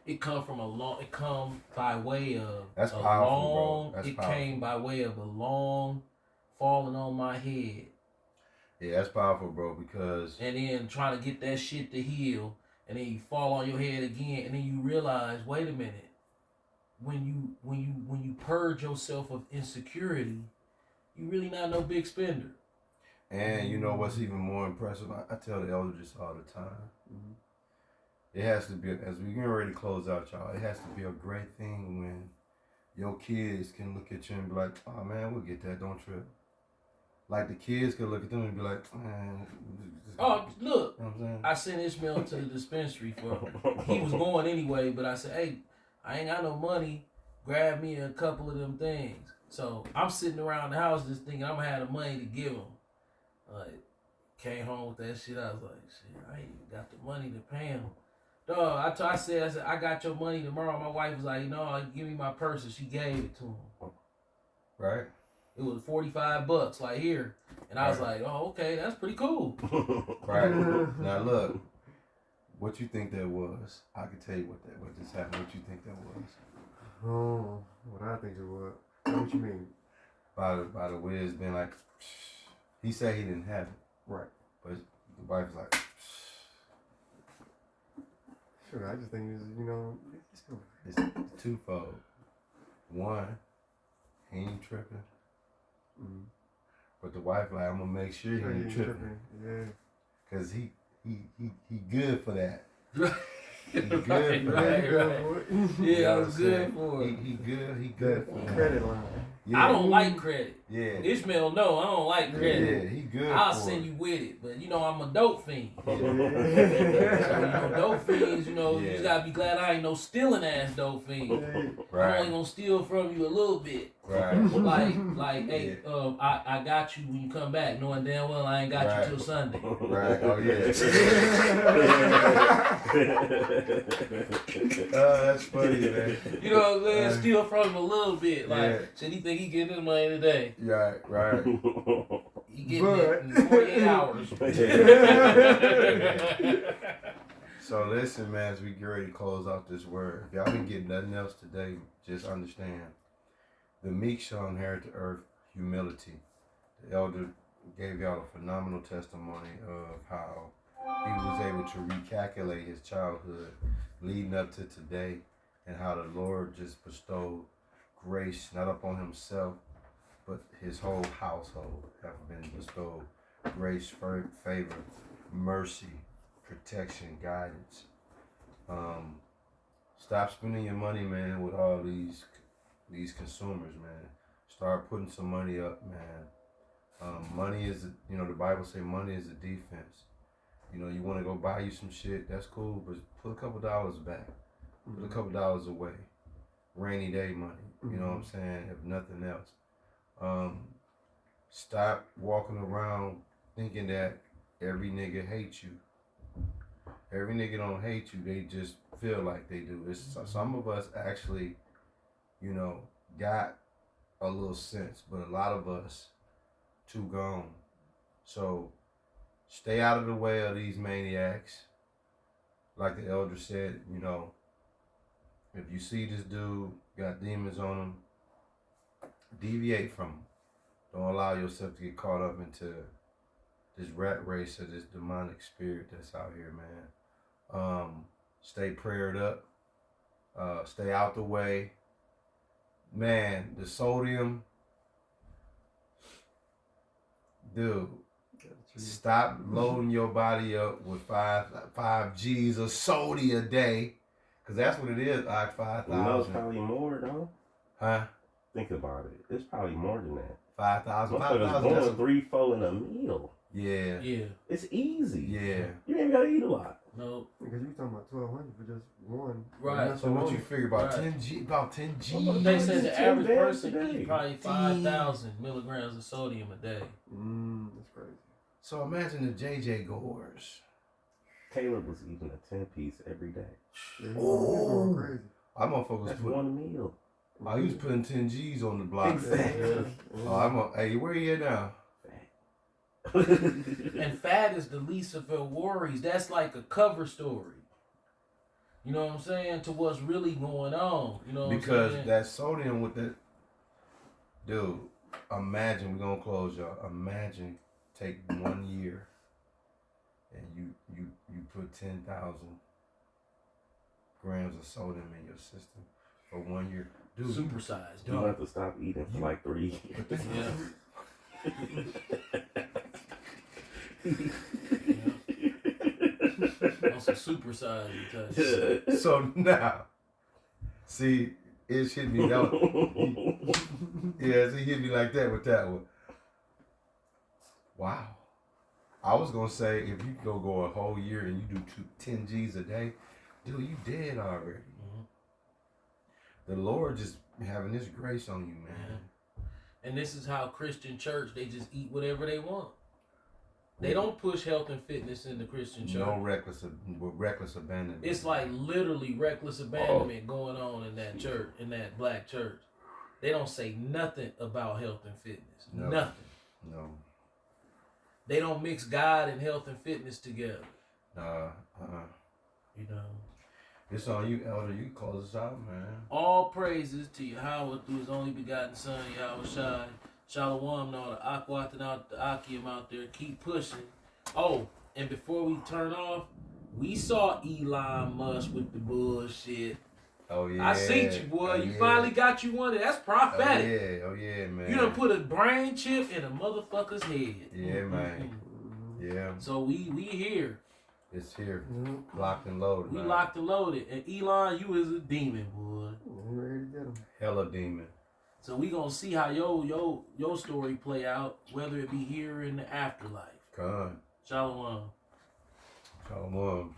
It come by way of That's a powerful, bro. long. That's it powerful. came by way of a long falling on my head, yeah, that's powerful, bro. Because and then trying to get that shit to heal, and then you fall on your head again, and then you realize, wait a minute. When you purge yourself of insecurity, you really not no big spender. and you know what's even more impressive? I tell the elders this all the time. It has to be, as we getting ready to close out, y'all, it has to be a great thing when your kids can look at you and be like, oh man, we'll get that, don't trip. Like the kids can look at them and be like, man. Oh, look, You know what I'm saying? I sent Ishmael to the dispensary he was going anyway, but I said, hey, I ain't got no money, grab me a couple of them things. So I'm sitting around the house just thinking I'm gonna have the money to give him. Like, came home with that shit, I was like, shit, I ain't even got the money to pay him. Dog, I said, I got your money tomorrow. My wife was like, no, give me my purse, and she gave it to him. Right? It was $45, like here. And I was like, oh, okay, that's pretty cool. Right. Now look, what you think that was? I can tell you what just happened. What you think that was? Oh, what I think it was. What you mean? By the way it's been like, he said he didn't have it. Right. But the wife was like, Sure, I just think it's, it's twofold. One, he ain't tripping. But the wife like, I'm gonna make sure he ain't tripping. Yeah. Cause he good for that. He good Right, for right, that. right. You Yeah, know I what was I'm good saying? for it. He good for that. Credit line. Yeah. I don't like credit. Yeah. Ishmael, no, I don't like Yeah, credit. he good I'll for send it. you with it, but I'm a dope fiend. Yeah. So, dope fiends, you Yeah. just gotta be glad I ain't no stealing ass dope fiend. I'm Right. only gonna steal from you a little bit. Right. Like, hey, I got you when you come back, knowing damn well I ain't got Right. you till Sunday. Right. Oh yeah. Oh, that's funny, man. You know what I'm saying? Steal from him a little bit. Like, Yeah. shit, he think he getting his money today. Right. He getting it in 48 hours. So listen, man, as we get ready to close out this word, if y'all didn't get nothing else today, just understand. The meek shall inherit the earth, humility. The elder gave y'all a phenomenal testimony of how he was able to recalculate his childhood leading up to today, and how the Lord just bestowed grace not upon himself, but his whole household have been bestowed grace, favor, mercy, protection, guidance. Stop spending your money, man, with all these consumers, man. Start putting some money up, man. Money is, the Bible say money is a defense. You want to go buy you some shit, that's cool, but put a couple dollars back. Put a couple dollars away. Rainy day money, you know what I'm saying, if nothing else. Stop walking around thinking that every nigga hates you. Every nigga don't hate you, they just feel like they do. Some of us actually, got a little sense, but a lot of us too gone. So stay out of the way of these maniacs. Like the elder said, if you see this dude got demons on him, deviate from him. Don't allow yourself to get caught up into this rat race of this demonic spirit that's out here, man. Stay prayed up. Stay out the way. Man, the sodium, dude, stop loading your body up with five G's of sodium a day, because that's what it is, like 5,000. No, it's probably more, though. Huh? Think about it. It's probably more than that. 5,000. Motherfuckers going 3-4 in a meal. Yeah. Yeah. It's easy. Yeah. You ain't gotta eat a lot. No. Because you talking about 1,200 for just one. Right. So what you figure about Right. 10 G? About 10 G. They said the 10 average bags person a day. eat probably 5,000 milligrams of sodium a day. That's crazy. So imagine the JJ Gores. Caleb was eating a 10-piece every day. Yeah, he going crazy. I motherfuckers That's put. one meal. Oh, he was putting 10 G's on the block. Exactly. Oh, hey, where you at now? And fat is the least of her worries. That's like a cover story. You know what I'm saying? To what's really going on. You know what I'm Because saying? that sodium with that, dude. Imagine, we're gonna close, y'all. Imagine take 1 year and you put 10,000 grams of sodium in your system for 1 year, dude. Supersized. You have to stop eating for like 3 years. Yeah. On some supersized touch. So now, see, it hit me. That was, yeah, he hit me like that with that one. Wow. I was gonna say if you go a whole year and you do 10 G's a day, dude, you dead already. Mhm. The Lord just having His grace on you, man. And this is how Christian church, they just eat whatever they want. They don't push health and fitness in the Christian church. No reckless abandonment. It's like literally reckless abandonment going on in that church, in that black church. They don't say nothing about health and fitness. No. Nothing. No. They don't mix God and health and fitness together. You know. It's on you, Elder. You close us out, man. All praises to Yahweh through His only begotten Son, Yahweh Shai. Shalom, all the Akwatan out, the Akim out there. Keep pushing. Oh, and before we turn off, we saw Elon Musk with the bullshit. Oh yeah. I seen you, boy. Oh, You yeah. finally got you one. That's prophetic. Oh yeah, man. You done put a brain chip in a motherfucker's head. Yeah, man. Yeah, So we here. it's here, locked and loaded. We man. locked and loaded. And Elon, you is a demon, boy. I'm ready to get him. Hella demon. So we gonna see how your story play out, whether it be here or in the afterlife. Come on. Shalom. Shalom.